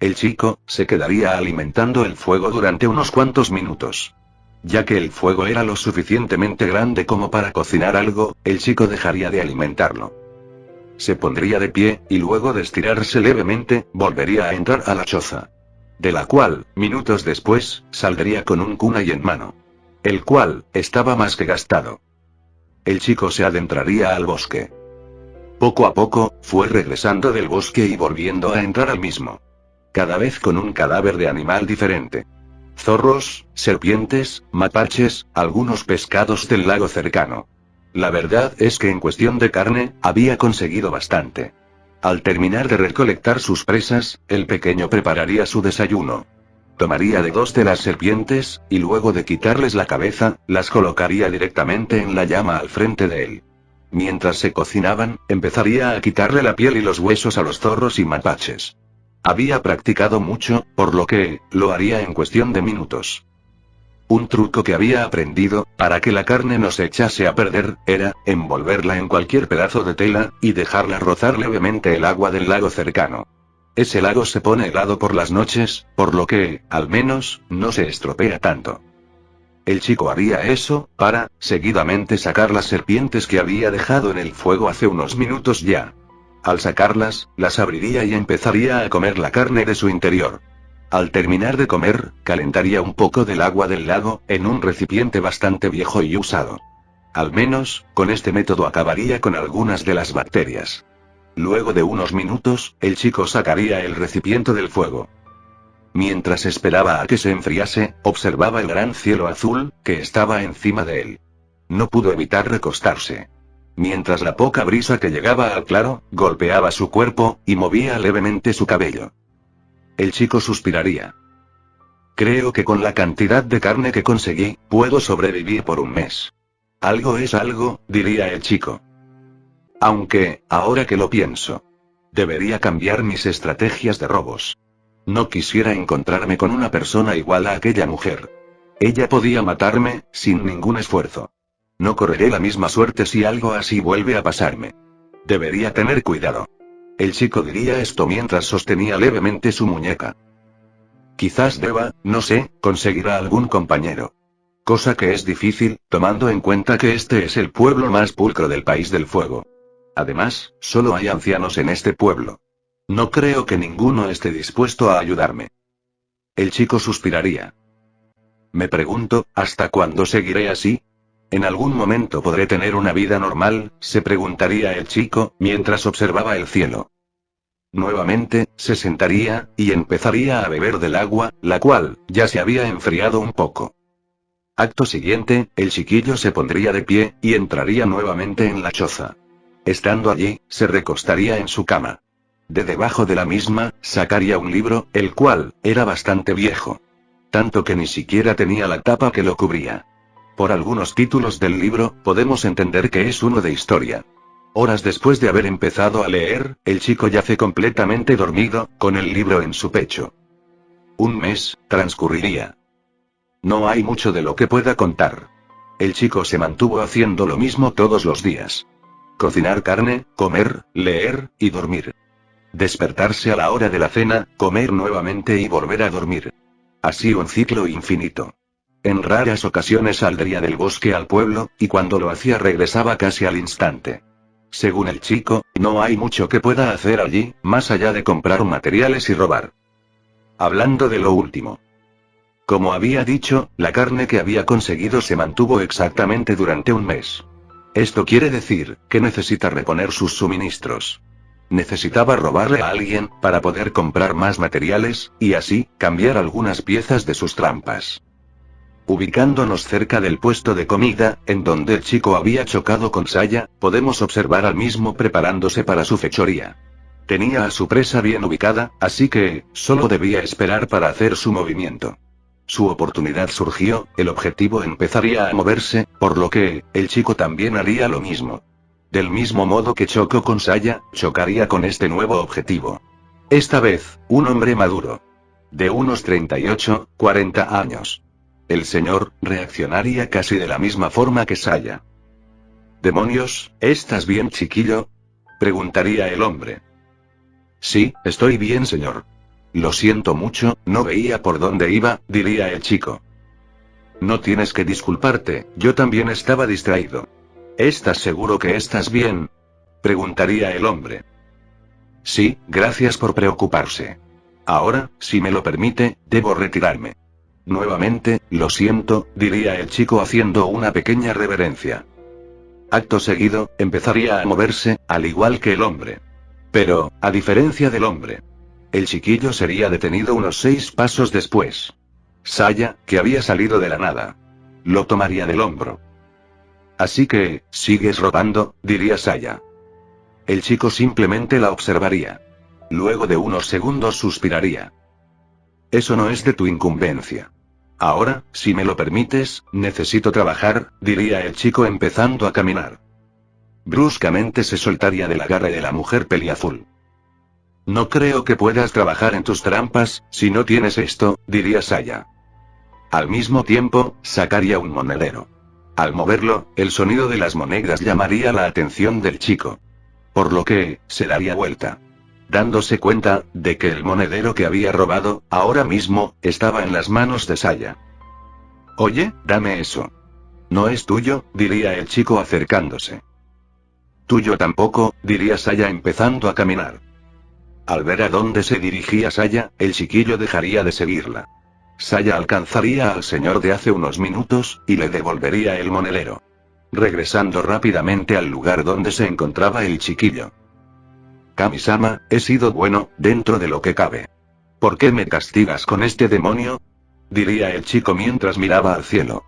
El chico, se quedaría alimentando el fuego durante unos cuantos minutos. Ya que el fuego era lo suficientemente grande como para cocinar algo, el chico dejaría de alimentarlo. Se pondría de pie, y luego de estirarse levemente, volvería a entrar a la choza. De la cual, minutos después, saldría con un kunai en mano. El cual, estaba más que gastado. El chico se adentraría al bosque. Poco a poco, fue regresando del bosque y volviendo a entrar al mismo. Cada vez con un cadáver de animal diferente. Zorros, serpientes, mapaches, algunos pescados del lago cercano. La verdad es que en cuestión de carne, había conseguido bastante. Al terminar de recolectar sus presas, el pequeño prepararía su desayuno. Tomaría de 2 de las serpientes, y luego de quitarles la cabeza, las colocaría directamente en la llama al frente de él. Mientras se cocinaban, empezaría a quitarle la piel y los huesos a los zorros y mapaches. Había practicado mucho, por lo que, lo haría en cuestión de minutos. Un truco que había aprendido, para que la carne no se echase a perder, era, envolverla en cualquier pedazo de tela, y dejarla rozar levemente el agua del lago cercano. Ese lago se pone helado por las noches, por lo que, al menos, no se estropea tanto. El chico haría eso, para, seguidamente sacar las serpientes que había dejado en el fuego hace unos minutos ya. Al sacarlas, las abriría y empezaría a comer la carne de su interior. Al terminar de comer, calentaría un poco del agua del lago, en un recipiente bastante viejo y usado. Al menos, con este método acabaría con algunas de las bacterias. Luego de unos minutos, el chico sacaría el recipiente del fuego. Mientras esperaba a que se enfriase, observaba el gran cielo azul, que estaba encima de él. No pudo evitar recostarse. Mientras la poca brisa que llegaba al claro, golpeaba su cuerpo, y movía levemente su cabello. El chico suspiraría. Creo que con la cantidad de carne que conseguí, puedo sobrevivir por un mes. Algo es algo, diría el chico. Aunque, ahora que lo pienso, debería cambiar mis estrategias de robos. No quisiera encontrarme con una persona igual a aquella mujer. Ella podía matarme, sin ningún esfuerzo. No correré la misma suerte si algo así vuelve a pasarme. Debería tener cuidado. El chico diría esto mientras sostenía levemente su muñeca. Quizás deba, no sé, conseguir a algún compañero. Cosa que es difícil, tomando en cuenta que este es el pueblo más pulcro del País del Fuego. Además, solo hay ancianos en este pueblo. No creo que ninguno esté dispuesto a ayudarme. El chico suspiraría. Me pregunto, ¿hasta cuándo seguiré así? ¿En algún momento podré tener una vida normal?, se preguntaría el chico, mientras observaba el cielo. Nuevamente, se sentaría, y empezaría a beber del agua, la cual, ya se había enfriado un poco. Acto siguiente, el chiquillo se pondría de pie, y entraría nuevamente en la choza. Estando allí, se recostaría en su cama. De debajo de la misma, sacaría un libro, el cual, era bastante viejo. Tanto que ni siquiera tenía la tapa que lo cubría. Por algunos títulos del libro, podemos entender que es uno de historia. Horas después de haber empezado a leer, el chico yace completamente dormido, con el libro en su pecho. Un mes, transcurriría. No hay mucho de lo que pueda contar. El chico se mantuvo haciendo lo mismo todos los días. Cocinar carne, comer, leer, y dormir. Despertarse a la hora de la cena, comer nuevamente y volver a dormir. Así un ciclo infinito. En raras ocasiones saldría del bosque al pueblo, y cuando lo hacía regresaba casi al instante. Según el chico, no hay mucho que pueda hacer allí, más allá de comprar materiales y robar. Hablando de lo último. Como había dicho, la carne que había conseguido se mantuvo exactamente durante un mes. Esto quiere decir, que necesita reponer sus suministros. Necesitaba robarle a alguien, para poder comprar más materiales, y así, cambiar algunas piezas de sus trampas. Ubicándonos cerca del puesto de comida, en donde el chico había chocado con Saya, podemos observar al mismo preparándose para su fechoría. Tenía a su presa bien ubicada, así que, solo debía esperar para hacer su movimiento. Su oportunidad surgió, el objetivo empezaría a moverse, por lo que, el chico también haría lo mismo. Del mismo modo que chocó con Saya, chocaría con este nuevo objetivo. Esta vez, un hombre maduro. De unos 38, 40 años. El señor, reaccionaría casi de la misma forma que Saya. «¿Demonios, estás bien, chiquillo?», preguntaría el hombre. «Sí, estoy bien, señor. Lo siento mucho, no veía por dónde iba», diría el chico. «No tienes que disculparte, yo también estaba distraído». «¿Estás seguro que estás bien?», preguntaría el hombre. «Sí, gracias por preocuparse. Ahora, si me lo permite, debo retirarme». Nuevamente, «Lo siento», diría el chico haciendo una pequeña reverencia. Acto seguido, empezaría a moverse, al igual que el hombre. Pero, a diferencia del hombre, el chiquillo sería detenido unos 6 pasos después. Saya, que había salido de la nada, lo tomaría del hombro. «Así que, ¿sigues robando?», diría Saya. El chico simplemente la observaría. Luego de unos segundos suspiraría. «Eso no es de tu incumbencia. Ahora, si me lo permites, necesito trabajar», diría el chico empezando a caminar. bruscamente se soltaría del agarre de la mujer peliazul. No creo que puedas trabajar en tus trampas, si no tienes esto, diría Saya. Al mismo tiempo, sacaría un monedero. Al moverlo, el sonido de las monedas llamaría la atención del chico. Por lo que, se daría vuelta. Dándose cuenta, de que el monedero que había robado, ahora mismo, estaba en las manos de Saya. Oye, dame eso. No es tuyo, diría el chico acercándose. Tuyo tampoco, diría Saya empezando a caminar. Al ver a dónde se dirigía Saya, el chiquillo dejaría de seguirla. Saya alcanzaría al señor de hace unos minutos, y le devolvería el monedero. Regresando rápidamente al lugar donde se encontraba el chiquillo. Kami-sama, he sido bueno, dentro de lo que cabe. ¿Por qué me castigas con este demonio? Diría el chico mientras miraba al cielo.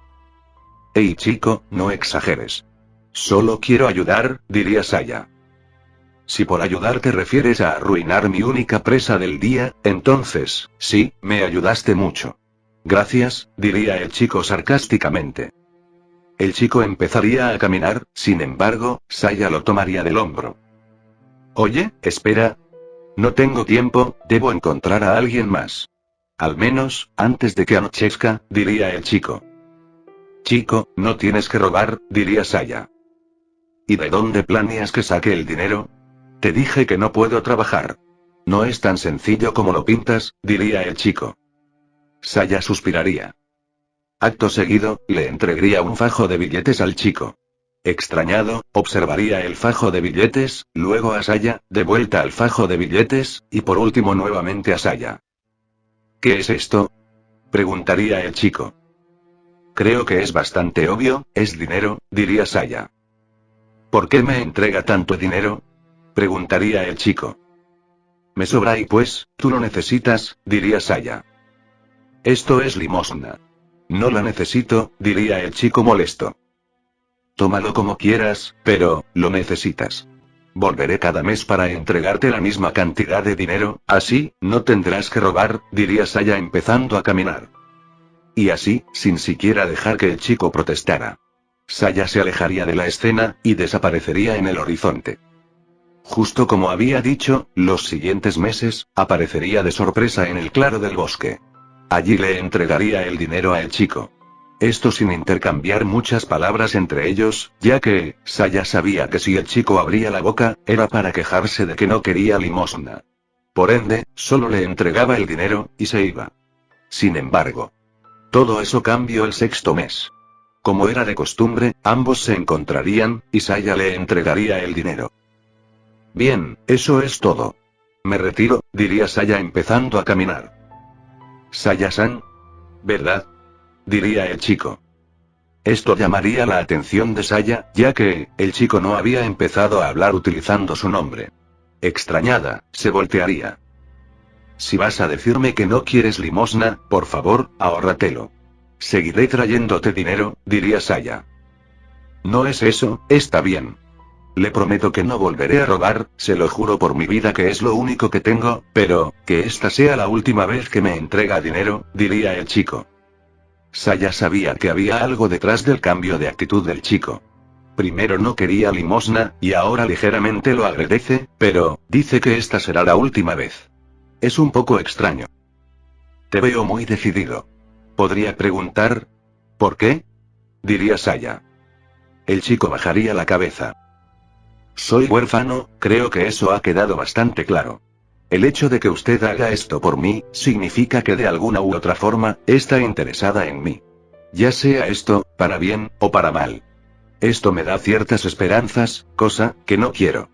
Hey chico, no exageres. Solo quiero ayudar, diría Saya. Si por ayudar te refieres a arruinar mi única presa del día, entonces, sí, me ayudaste mucho. Gracias, diría el chico sarcásticamente. El chico empezaría a caminar, sin embargo, Saya lo tomaría del hombro. Oye, espera. No tengo tiempo, debo encontrar a alguien más. Al menos, antes de que anochezca, diría el chico. Chico, no tienes que robar, diría Saya. ¿Y de dónde planeas que saque el dinero? Te dije que no puedo trabajar. No es tan sencillo como lo pintas, diría el chico. Saya suspiraría. Acto seguido, le entregaría un fajo de billetes al chico. Extrañado, observaría el fajo de billetes, luego a Saya, de vuelta al fajo de billetes, y por último nuevamente a Saya. ¿Qué es esto? Preguntaría el chico. Creo que es bastante obvio, es dinero, diría Saya. ¿Por qué me entrega tanto dinero? Preguntaría el chico. Me sobra y pues, tú lo necesitas, diría Saya. Esto es limosna. No la necesito, diría el chico molesto. Tómalo como quieras, pero, lo necesitas. Volveré cada mes para entregarte la misma cantidad de dinero, así, no tendrás que robar, diría Saya empezando a caminar. Y así, sin siquiera dejar que el chico protestara. Saya se alejaría de la escena, y desaparecería en el horizonte. Justo como había dicho, los siguientes meses, aparecería de sorpresa en el claro del bosque. Allí le entregaría el dinero al chico. Esto sin intercambiar muchas palabras entre ellos, ya que, Saya sabía que si el chico abría la boca, era para quejarse de que no quería limosna. Por ende, solo le entregaba el dinero, y se iba. Sin embargo, todo eso cambió el sexto mes. Como era de costumbre, ambos se encontrarían, y Saya le entregaría el dinero. Bien, eso es todo. Me retiro, diría Saya empezando a caminar. Saya-san. ¿Verdad? Diría el chico. Esto llamaría la atención de Saya, ya que, el chico no había empezado a hablar utilizando su nombre. Extrañada, se voltearía. Si vas a decirme que no quieres limosna, por favor, ahórratelo. Seguiré trayéndote dinero, diría Saya. No es eso, está bien. Le prometo que no volveré a robar, se lo juro por mi vida que es lo único que tengo, pero, que esta sea la última vez que me entrega dinero, diría el chico. Saya sabía que había algo detrás del cambio de actitud del chico. Primero no quería limosna, y ahora ligeramente lo agradece, pero, dice que esta será la última vez. Es un poco extraño. Te veo muy decidido. ¿Podría preguntar? ¿Por qué? Diría Saya. El chico bajaría la cabeza. Soy huérfano, creo que eso ha quedado bastante claro. El hecho de que usted haga esto por mí, significa que de alguna u otra forma, está interesada en mí. Ya sea esto, para bien, o para mal. Esto me da ciertas esperanzas, cosa, que no quiero.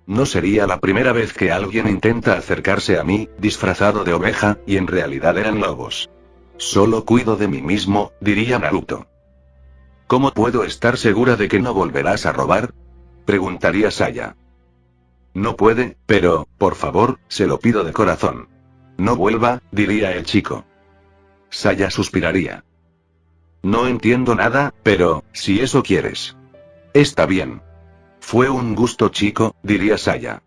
No sería la primera vez que alguien intenta acercarse a mí, disfrazado de oveja, y en realidad eran lobos. Solo cuido de mí mismo, diría Naruto. ¿Cómo puedo estar segura de que no volverás a robar? Preguntaría Saya. No puede, pero, por favor, se lo pido de corazón. No vuelva, diría el chico. Saya suspiraría. No entiendo nada, pero, si eso quieres. Está bien. Fue un gusto chico, diría Saya.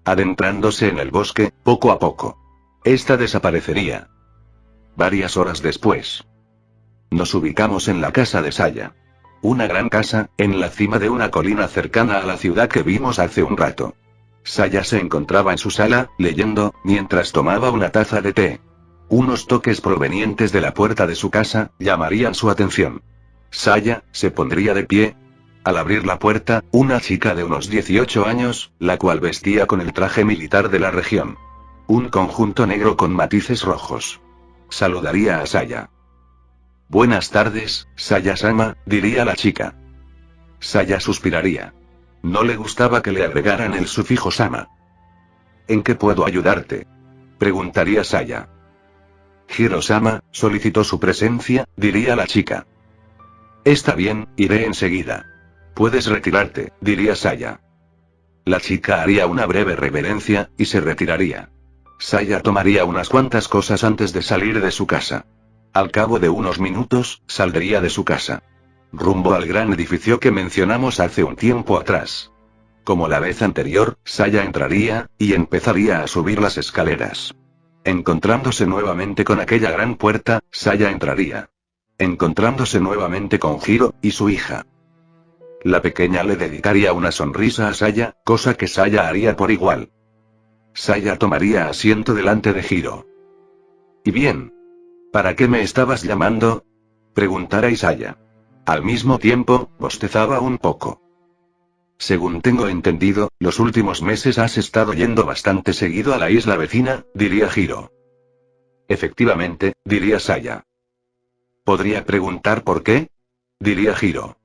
Adentrándose en el bosque, poco a poco. Esta desaparecería. Varias horas después. Nos ubicamos en la casa de Saya. Una gran casa, en la cima de una colina cercana a la ciudad que vimos hace un rato. Saya se encontraba en su sala, leyendo, mientras tomaba una taza de té. Unos toques provenientes de la puerta de su casa, llamarían su atención. Saya, se pondría de pie. Al abrir la puerta, una chica de unos 18 años, la cual vestía con el traje militar de la región. Un conjunto negro con matices rojos. Saludaría a Saya. Buenas tardes, Saya-sama, diría la chica. Saya suspiraría. No le gustaba que le agregaran el sufijo sama. ¿En qué puedo ayudarte? Preguntaría Saya. Hiro-sama, solicitó su presencia, diría la chica. Está bien, iré enseguida. Puedes retirarte, diría Saya. La chica haría una breve reverencia, y se retiraría. Saya tomaría unas cuantas cosas antes de salir de su casa. Al cabo de unos minutos, saldría de su casa. Rumbo al gran edificio que mencionamos hace un tiempo atrás. Como la vez anterior, Saya entraría, y empezaría a subir las escaleras. Encontrándose nuevamente con aquella gran puerta, Saya entraría. Encontrándose nuevamente con Hiro, y su hija. La pequeña le dedicaría una sonrisa a Saya, cosa que Saya haría por igual. Saya tomaría asiento delante de Hiro. ¿Y bien? ¿Para qué me estabas llamando? Preguntara Saya. Al mismo tiempo, bostezaba un poco. Según tengo entendido, los últimos meses has estado yendo bastante seguido a la isla vecina, diría Hiro. Efectivamente, diría Saya. ¿Podría preguntar por qué? Diría Hiro.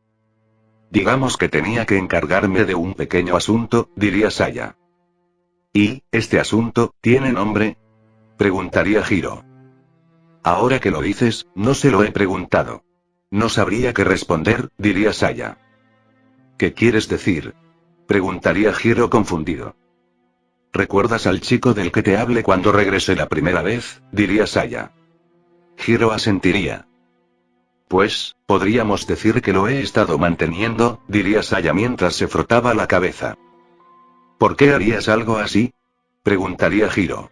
Digamos que tenía que encargarme de un pequeño asunto, diría Saya. ¿Y, este asunto, tiene nombre? Preguntaría Hiro. Ahora que lo dices, no se lo he preguntado. No sabría qué responder, diría Saya. ¿Qué quieres decir? Preguntaría Hiro confundido. ¿Recuerdas al chico del que te hablé cuando regresé la primera vez? Diría Saya. Hiro asentiría. Pues, podríamos decir que lo he estado manteniendo, diría Saya mientras se frotaba la cabeza. ¿Por qué harías algo así? Preguntaría Hiro.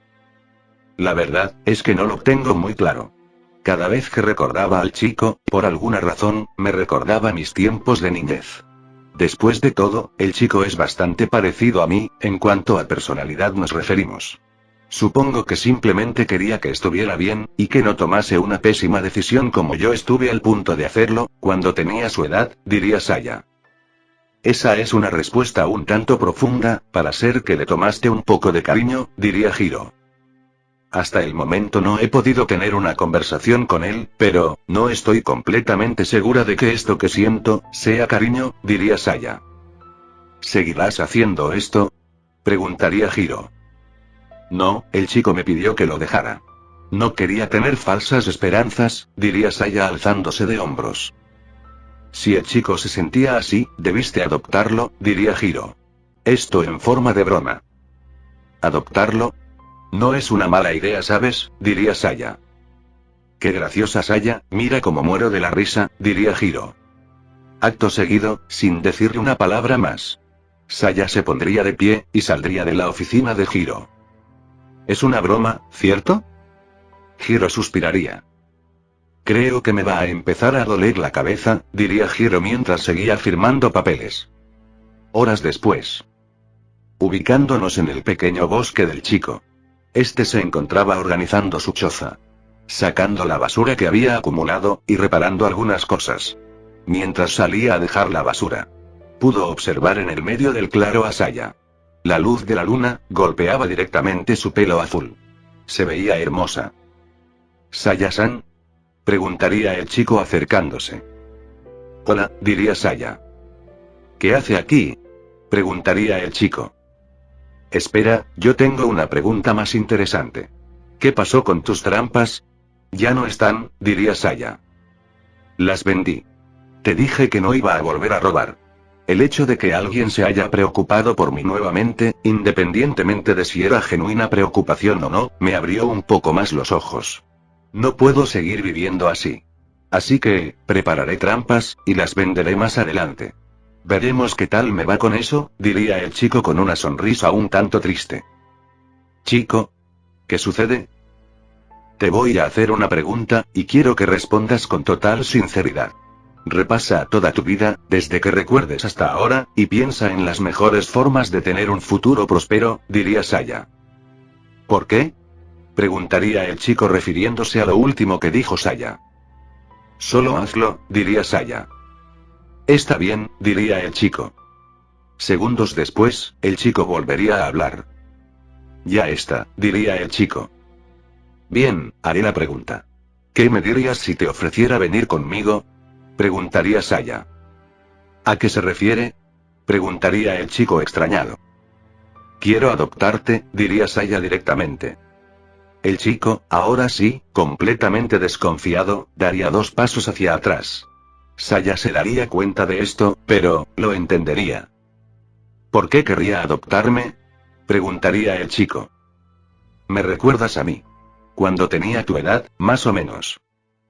La verdad, es que no lo tengo muy claro. Cada vez que recordaba al chico, por alguna razón, me recordaba mis tiempos de niñez. Después de todo, el chico es bastante parecido a mí, en cuanto a personalidad nos referimos. Supongo que simplemente quería que estuviera bien, y que no tomase una pésima decisión como yo estuve al punto de hacerlo, cuando tenía su edad, diría Saya. Esa es una respuesta un tanto profunda, para ser que le tomaste un poco de cariño, diría Hiro. Hasta el momento no he podido tener una conversación con él, pero, no estoy completamente segura de que esto que siento, sea cariño, diría Saya. ¿Seguirás haciendo esto? Preguntaría Hiro. No, el chico me pidió que lo dejara. No quería tener falsas esperanzas, diría Saya alzándose de hombros. Si el chico se sentía así, debiste adoptarlo, diría Hiro. Esto en forma de broma. ¿Adoptarlo? No es una mala idea, ¿sabes? Diría Saya. Qué graciosa Saya, mira cómo muero de la risa, diría Hiro. Acto seguido, sin decirle una palabra más. Saya se pondría de pie, y saldría de la oficina de Hiro. Es una broma, ¿cierto? Hiro suspiraría. Creo que me va a empezar a doler la cabeza, diría Hiro mientras seguía firmando papeles. Horas después. Ubicándonos en el pequeño bosque del chico. Este se encontraba organizando su choza. Sacando la basura que había acumulado, y reparando algunas cosas. Mientras salía a dejar la basura. Pudo observar en el medio del claro a Saya. La luz de la luna, golpeaba directamente su pelo azul. Se veía hermosa. ¿Saya-san? Preguntaría el chico acercándose. Hola, diría Saya. ¿Qué hace aquí? Preguntaría el chico. Espera, yo tengo una pregunta más interesante. ¿Qué pasó con tus trampas? Ya no están, diría Saya. Las vendí. Te dije que no iba a volver a robar. El hecho de que alguien se haya preocupado por mí nuevamente, independientemente de si era genuina preocupación o no, me abrió un poco más los ojos. No puedo seguir viviendo así. Así que, prepararé trampas, y las venderé más adelante. Veremos qué tal me va con eso, diría el chico con una sonrisa un tanto triste. Chico, ¿qué sucede? Te voy a hacer una pregunta, y quiero que respondas con total sinceridad. Repasa toda tu vida, desde que recuerdes hasta ahora, y piensa en las mejores formas de tener un futuro próspero, diría Saya. ¿Por qué? Preguntaría el chico refiriéndose a lo último que dijo Saya. Solo hazlo, diría Saya. Está bien, diría el chico. Segundos después, el chico volvería a hablar. Ya está, diría el chico. Bien, haré la pregunta. ¿Qué me dirías si te ofreciera venir conmigo? Preguntaría Saya. ¿A qué se refiere? Preguntaría el chico extrañado. Quiero adoptarte, diría Saya directamente. El chico, ahora sí, completamente desconfiado, daría 2 pasos hacia atrás. Saya se daría cuenta de esto, pero, lo entendería. ¿Por qué querría adoptarme? Preguntaría el chico. Me recuerdas a mí. Cuando tenía tu edad, más o menos.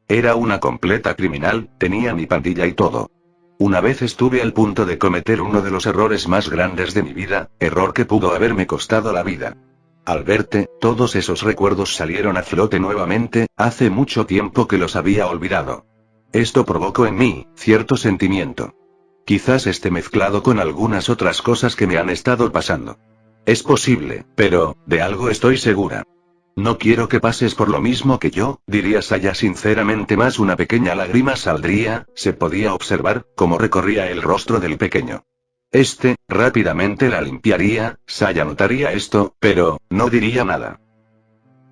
Era una completa criminal, tenía mi pandilla y todo. Una vez estuve al punto de cometer uno de los errores más grandes de mi vida, error que pudo haberme costado la vida. Al verte, todos esos recuerdos salieron a flote nuevamente, hace mucho tiempo que los había olvidado. Esto provocó en mí cierto sentimiento. Quizás esté mezclado con algunas otras cosas que me han estado pasando. Es posible, pero, de algo estoy segura. No quiero que pases por lo mismo que yo, diría Saya sinceramente. Más una pequeña lágrima saldría, se podía observar, cómo recorría el rostro del pequeño. Rápidamente la limpiaría, Saya notaría esto, pero, no diría nada.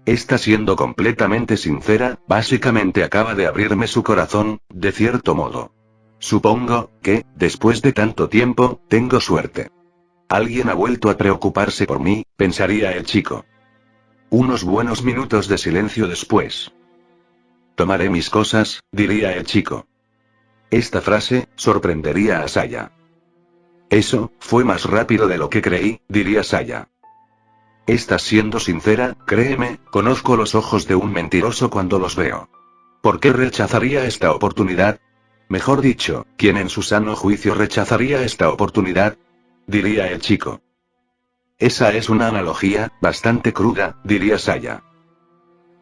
Está siendo completamente sincera, básicamente acaba de abrirme su corazón, de cierto modo. Supongo que, después de tanto tiempo, tengo suerte. Alguien ha vuelto a preocuparse por mí, pensaría el chico. Unos buenos minutos de silencio después. Tomaré mis cosas, diría el chico. Esta frase, sorprendería a Saya. Eso, fue más rápido de lo que creí, diría Saya. Estás siendo sincera, créeme, conozco los ojos de un mentiroso cuando los veo. ¿Por qué rechazaría esta oportunidad? Mejor dicho, ¿quién en su sano juicio rechazaría esta oportunidad? Diría el chico. Esa es una analogía, bastante cruda, diría Saya.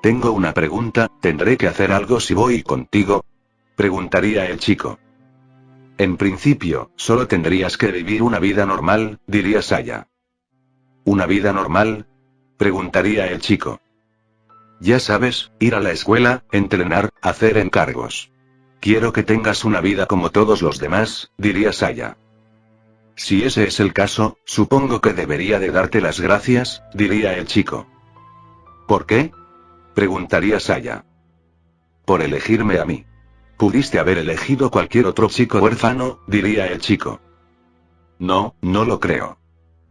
Tengo una pregunta, ¿tendré que hacer algo si voy contigo? Preguntaría el chico. En principio, solo tendrías que vivir una vida normal, diría Saya. ¿Una vida normal? Preguntaría el chico. Ya sabes, ir a la escuela, entrenar, hacer encargos. Quiero que tengas una vida como todos los demás, diría Saya. Si ese es el caso, supongo que debería de darte las gracias, diría el chico. ¿Por qué? Preguntaría Saya. Por elegirme a mí. Pudiste haber elegido cualquier otro chico huérfano, diría el chico. No, no lo creo.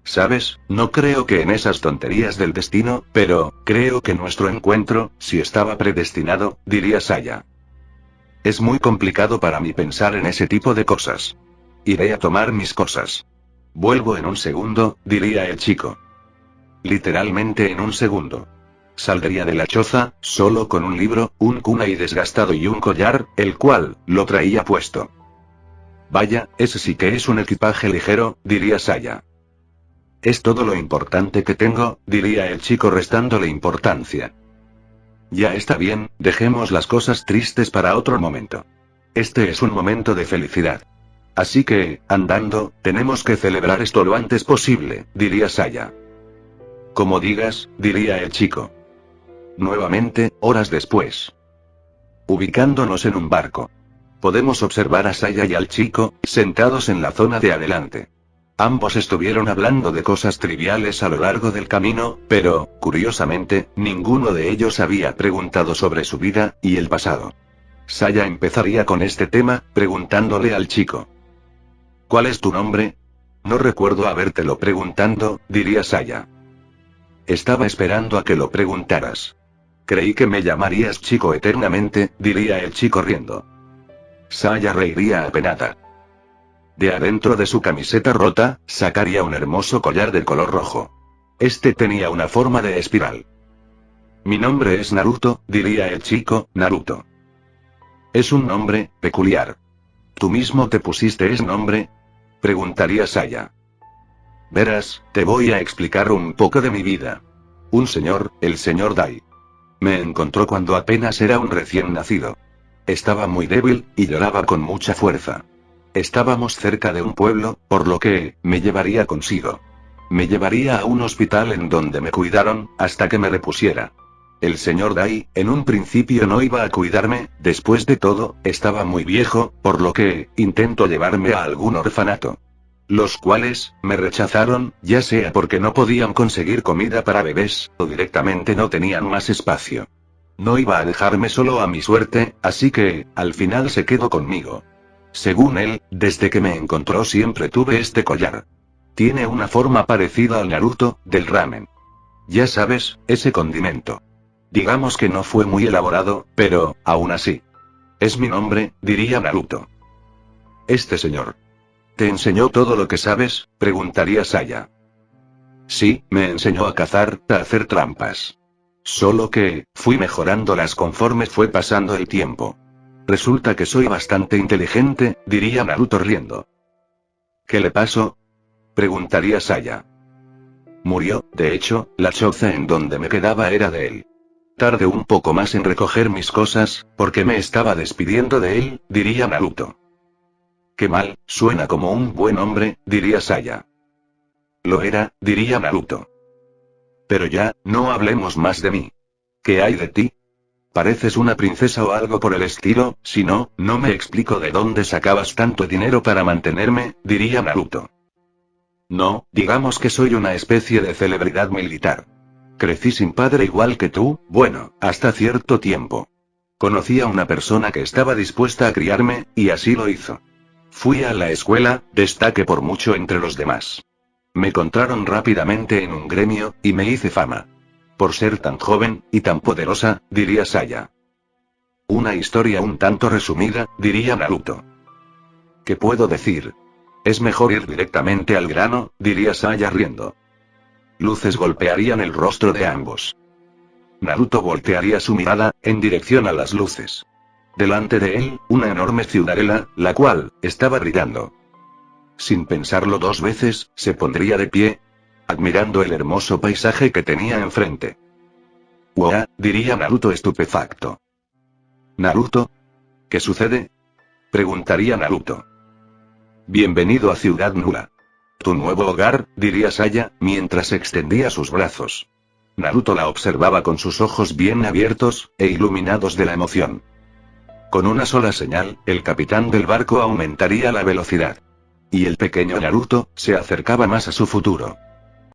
¿Sabes? No creo que en esas tonterías del destino, pero, creo que nuestro encuentro, si estaba predestinado, diría Saya. Es muy complicado para mí pensar en ese tipo de cosas. Iré a tomar mis cosas. Vuelvo en un segundo, diría el chico. Literalmente en un segundo. Saldría de la choza, solo con un libro, un kunai desgastado y un collar, el cual, lo traía puesto. Vaya, ese sí que es un equipaje ligero, diría Saya. Es todo lo importante que tengo, diría el chico restándole importancia. Ya está bien, dejemos las cosas tristes para otro momento. Este es un momento de felicidad. Así que, andando, tenemos que celebrar esto lo antes posible, diría Saya. Como digas, diría el chico. Nuevamente, horas después. Ubicándonos en un barco. Podemos observar a Saya y al chico, sentados en la zona de adelante. Ambos estuvieron hablando de cosas triviales a lo largo del camino, pero, curiosamente, ninguno de ellos había preguntado sobre su vida y el pasado. Saya empezaría con este tema, preguntándole al chico. ¿Cuál es tu nombre? No recuerdo habértelo preguntando, diría Saya. Estaba esperando a que lo preguntaras. Creí que me llamarías chico eternamente, diría el chico riendo. Saya reiría apenada. De adentro de su camiseta rota, sacaría un hermoso collar de color rojo. Este tenía una forma de espiral. Mi nombre es Naruto, diría el chico, Naruto. Es un nombre peculiar. ¿Tú mismo te pusiste ese nombre? Preguntaría Saya. Verás, te voy a explicar un poco de mi vida. Un señor, el señor Dai. Me encontró cuando apenas era un recién nacido. Estaba muy débil, y lloraba con mucha fuerza. Estábamos cerca de un pueblo, por lo que, me llevaría consigo. Me llevaría a un hospital en donde me cuidaron, hasta que me repusiera. El señor Dai, en un principio no iba a cuidarme, después de todo, estaba muy viejo, por lo que, intentó llevarme a algún orfanato. Los cuales, me rechazaron, ya sea porque no podían conseguir comida para bebés, o directamente no tenían más espacio. No iba a dejarme solo a mi suerte, así que, al final se quedó conmigo. Según él, desde que me encontró siempre tuve este collar. Tiene una forma parecida al Naruto, del ramen. Ya sabes, ese condimento. Digamos que no fue muy elaborado, pero, aún así. Es mi nombre, diría Naruto. Este señor. ¿Te enseñó todo lo que sabes?, preguntaría Saya. Sí, me enseñó a cazar, a hacer trampas. Solo que, fui mejorándolas conforme fue pasando el tiempo. Resulta que soy bastante inteligente, diría Naruto riendo. ¿Qué le pasó?, preguntaría Saya. Murió, de hecho, la choza en donde me quedaba era de él. Tardé un poco más en recoger mis cosas, porque me estaba despidiendo de él, diría Naruto. Qué mal, suena como un buen hombre, diría Saya. Lo era, diría Naruto. Pero ya, no hablemos más de mí. ¿Qué hay de ti? Pareces una princesa o algo por el estilo, si no, no me explico de dónde sacabas tanto dinero para mantenerme, diría Naruto. No, digamos que soy una especie de celebridad militar. Crecí sin padre igual que tú, bueno, hasta cierto tiempo. Conocí a una persona que estaba dispuesta a criarme, y así lo hizo. Fui a la escuela, destaqué por mucho entre los demás. Me encontraron rápidamente en un gremio, y me hice fama. Por ser tan joven, y tan poderosa, diría Saya. Una historia un tanto resumida, diría Naruto. ¿Qué puedo decir? Es mejor ir directamente al grano, diría Saya riendo. Luces golpearían el rostro de ambos. Naruto voltearía su mirada, en dirección a las luces. Delante de él, una enorme ciudadela, la cual, estaba brillando. Sin pensarlo dos veces, se pondría de pie, admirando el hermoso paisaje que tenía enfrente. ¡Wow!, diría Naruto estupefacto. ¿Naruto? ¿Qué sucede?, preguntaría Naruto. Bienvenido a Ciudad Nula. Tu nuevo hogar, diría Saya, mientras extendía sus brazos. Naruto la observaba con sus ojos bien abiertos, e iluminados de la emoción. Con una sola señal, el capitán del barco aumentaría la velocidad. Y el pequeño Naruto, se acercaba más a su futuro.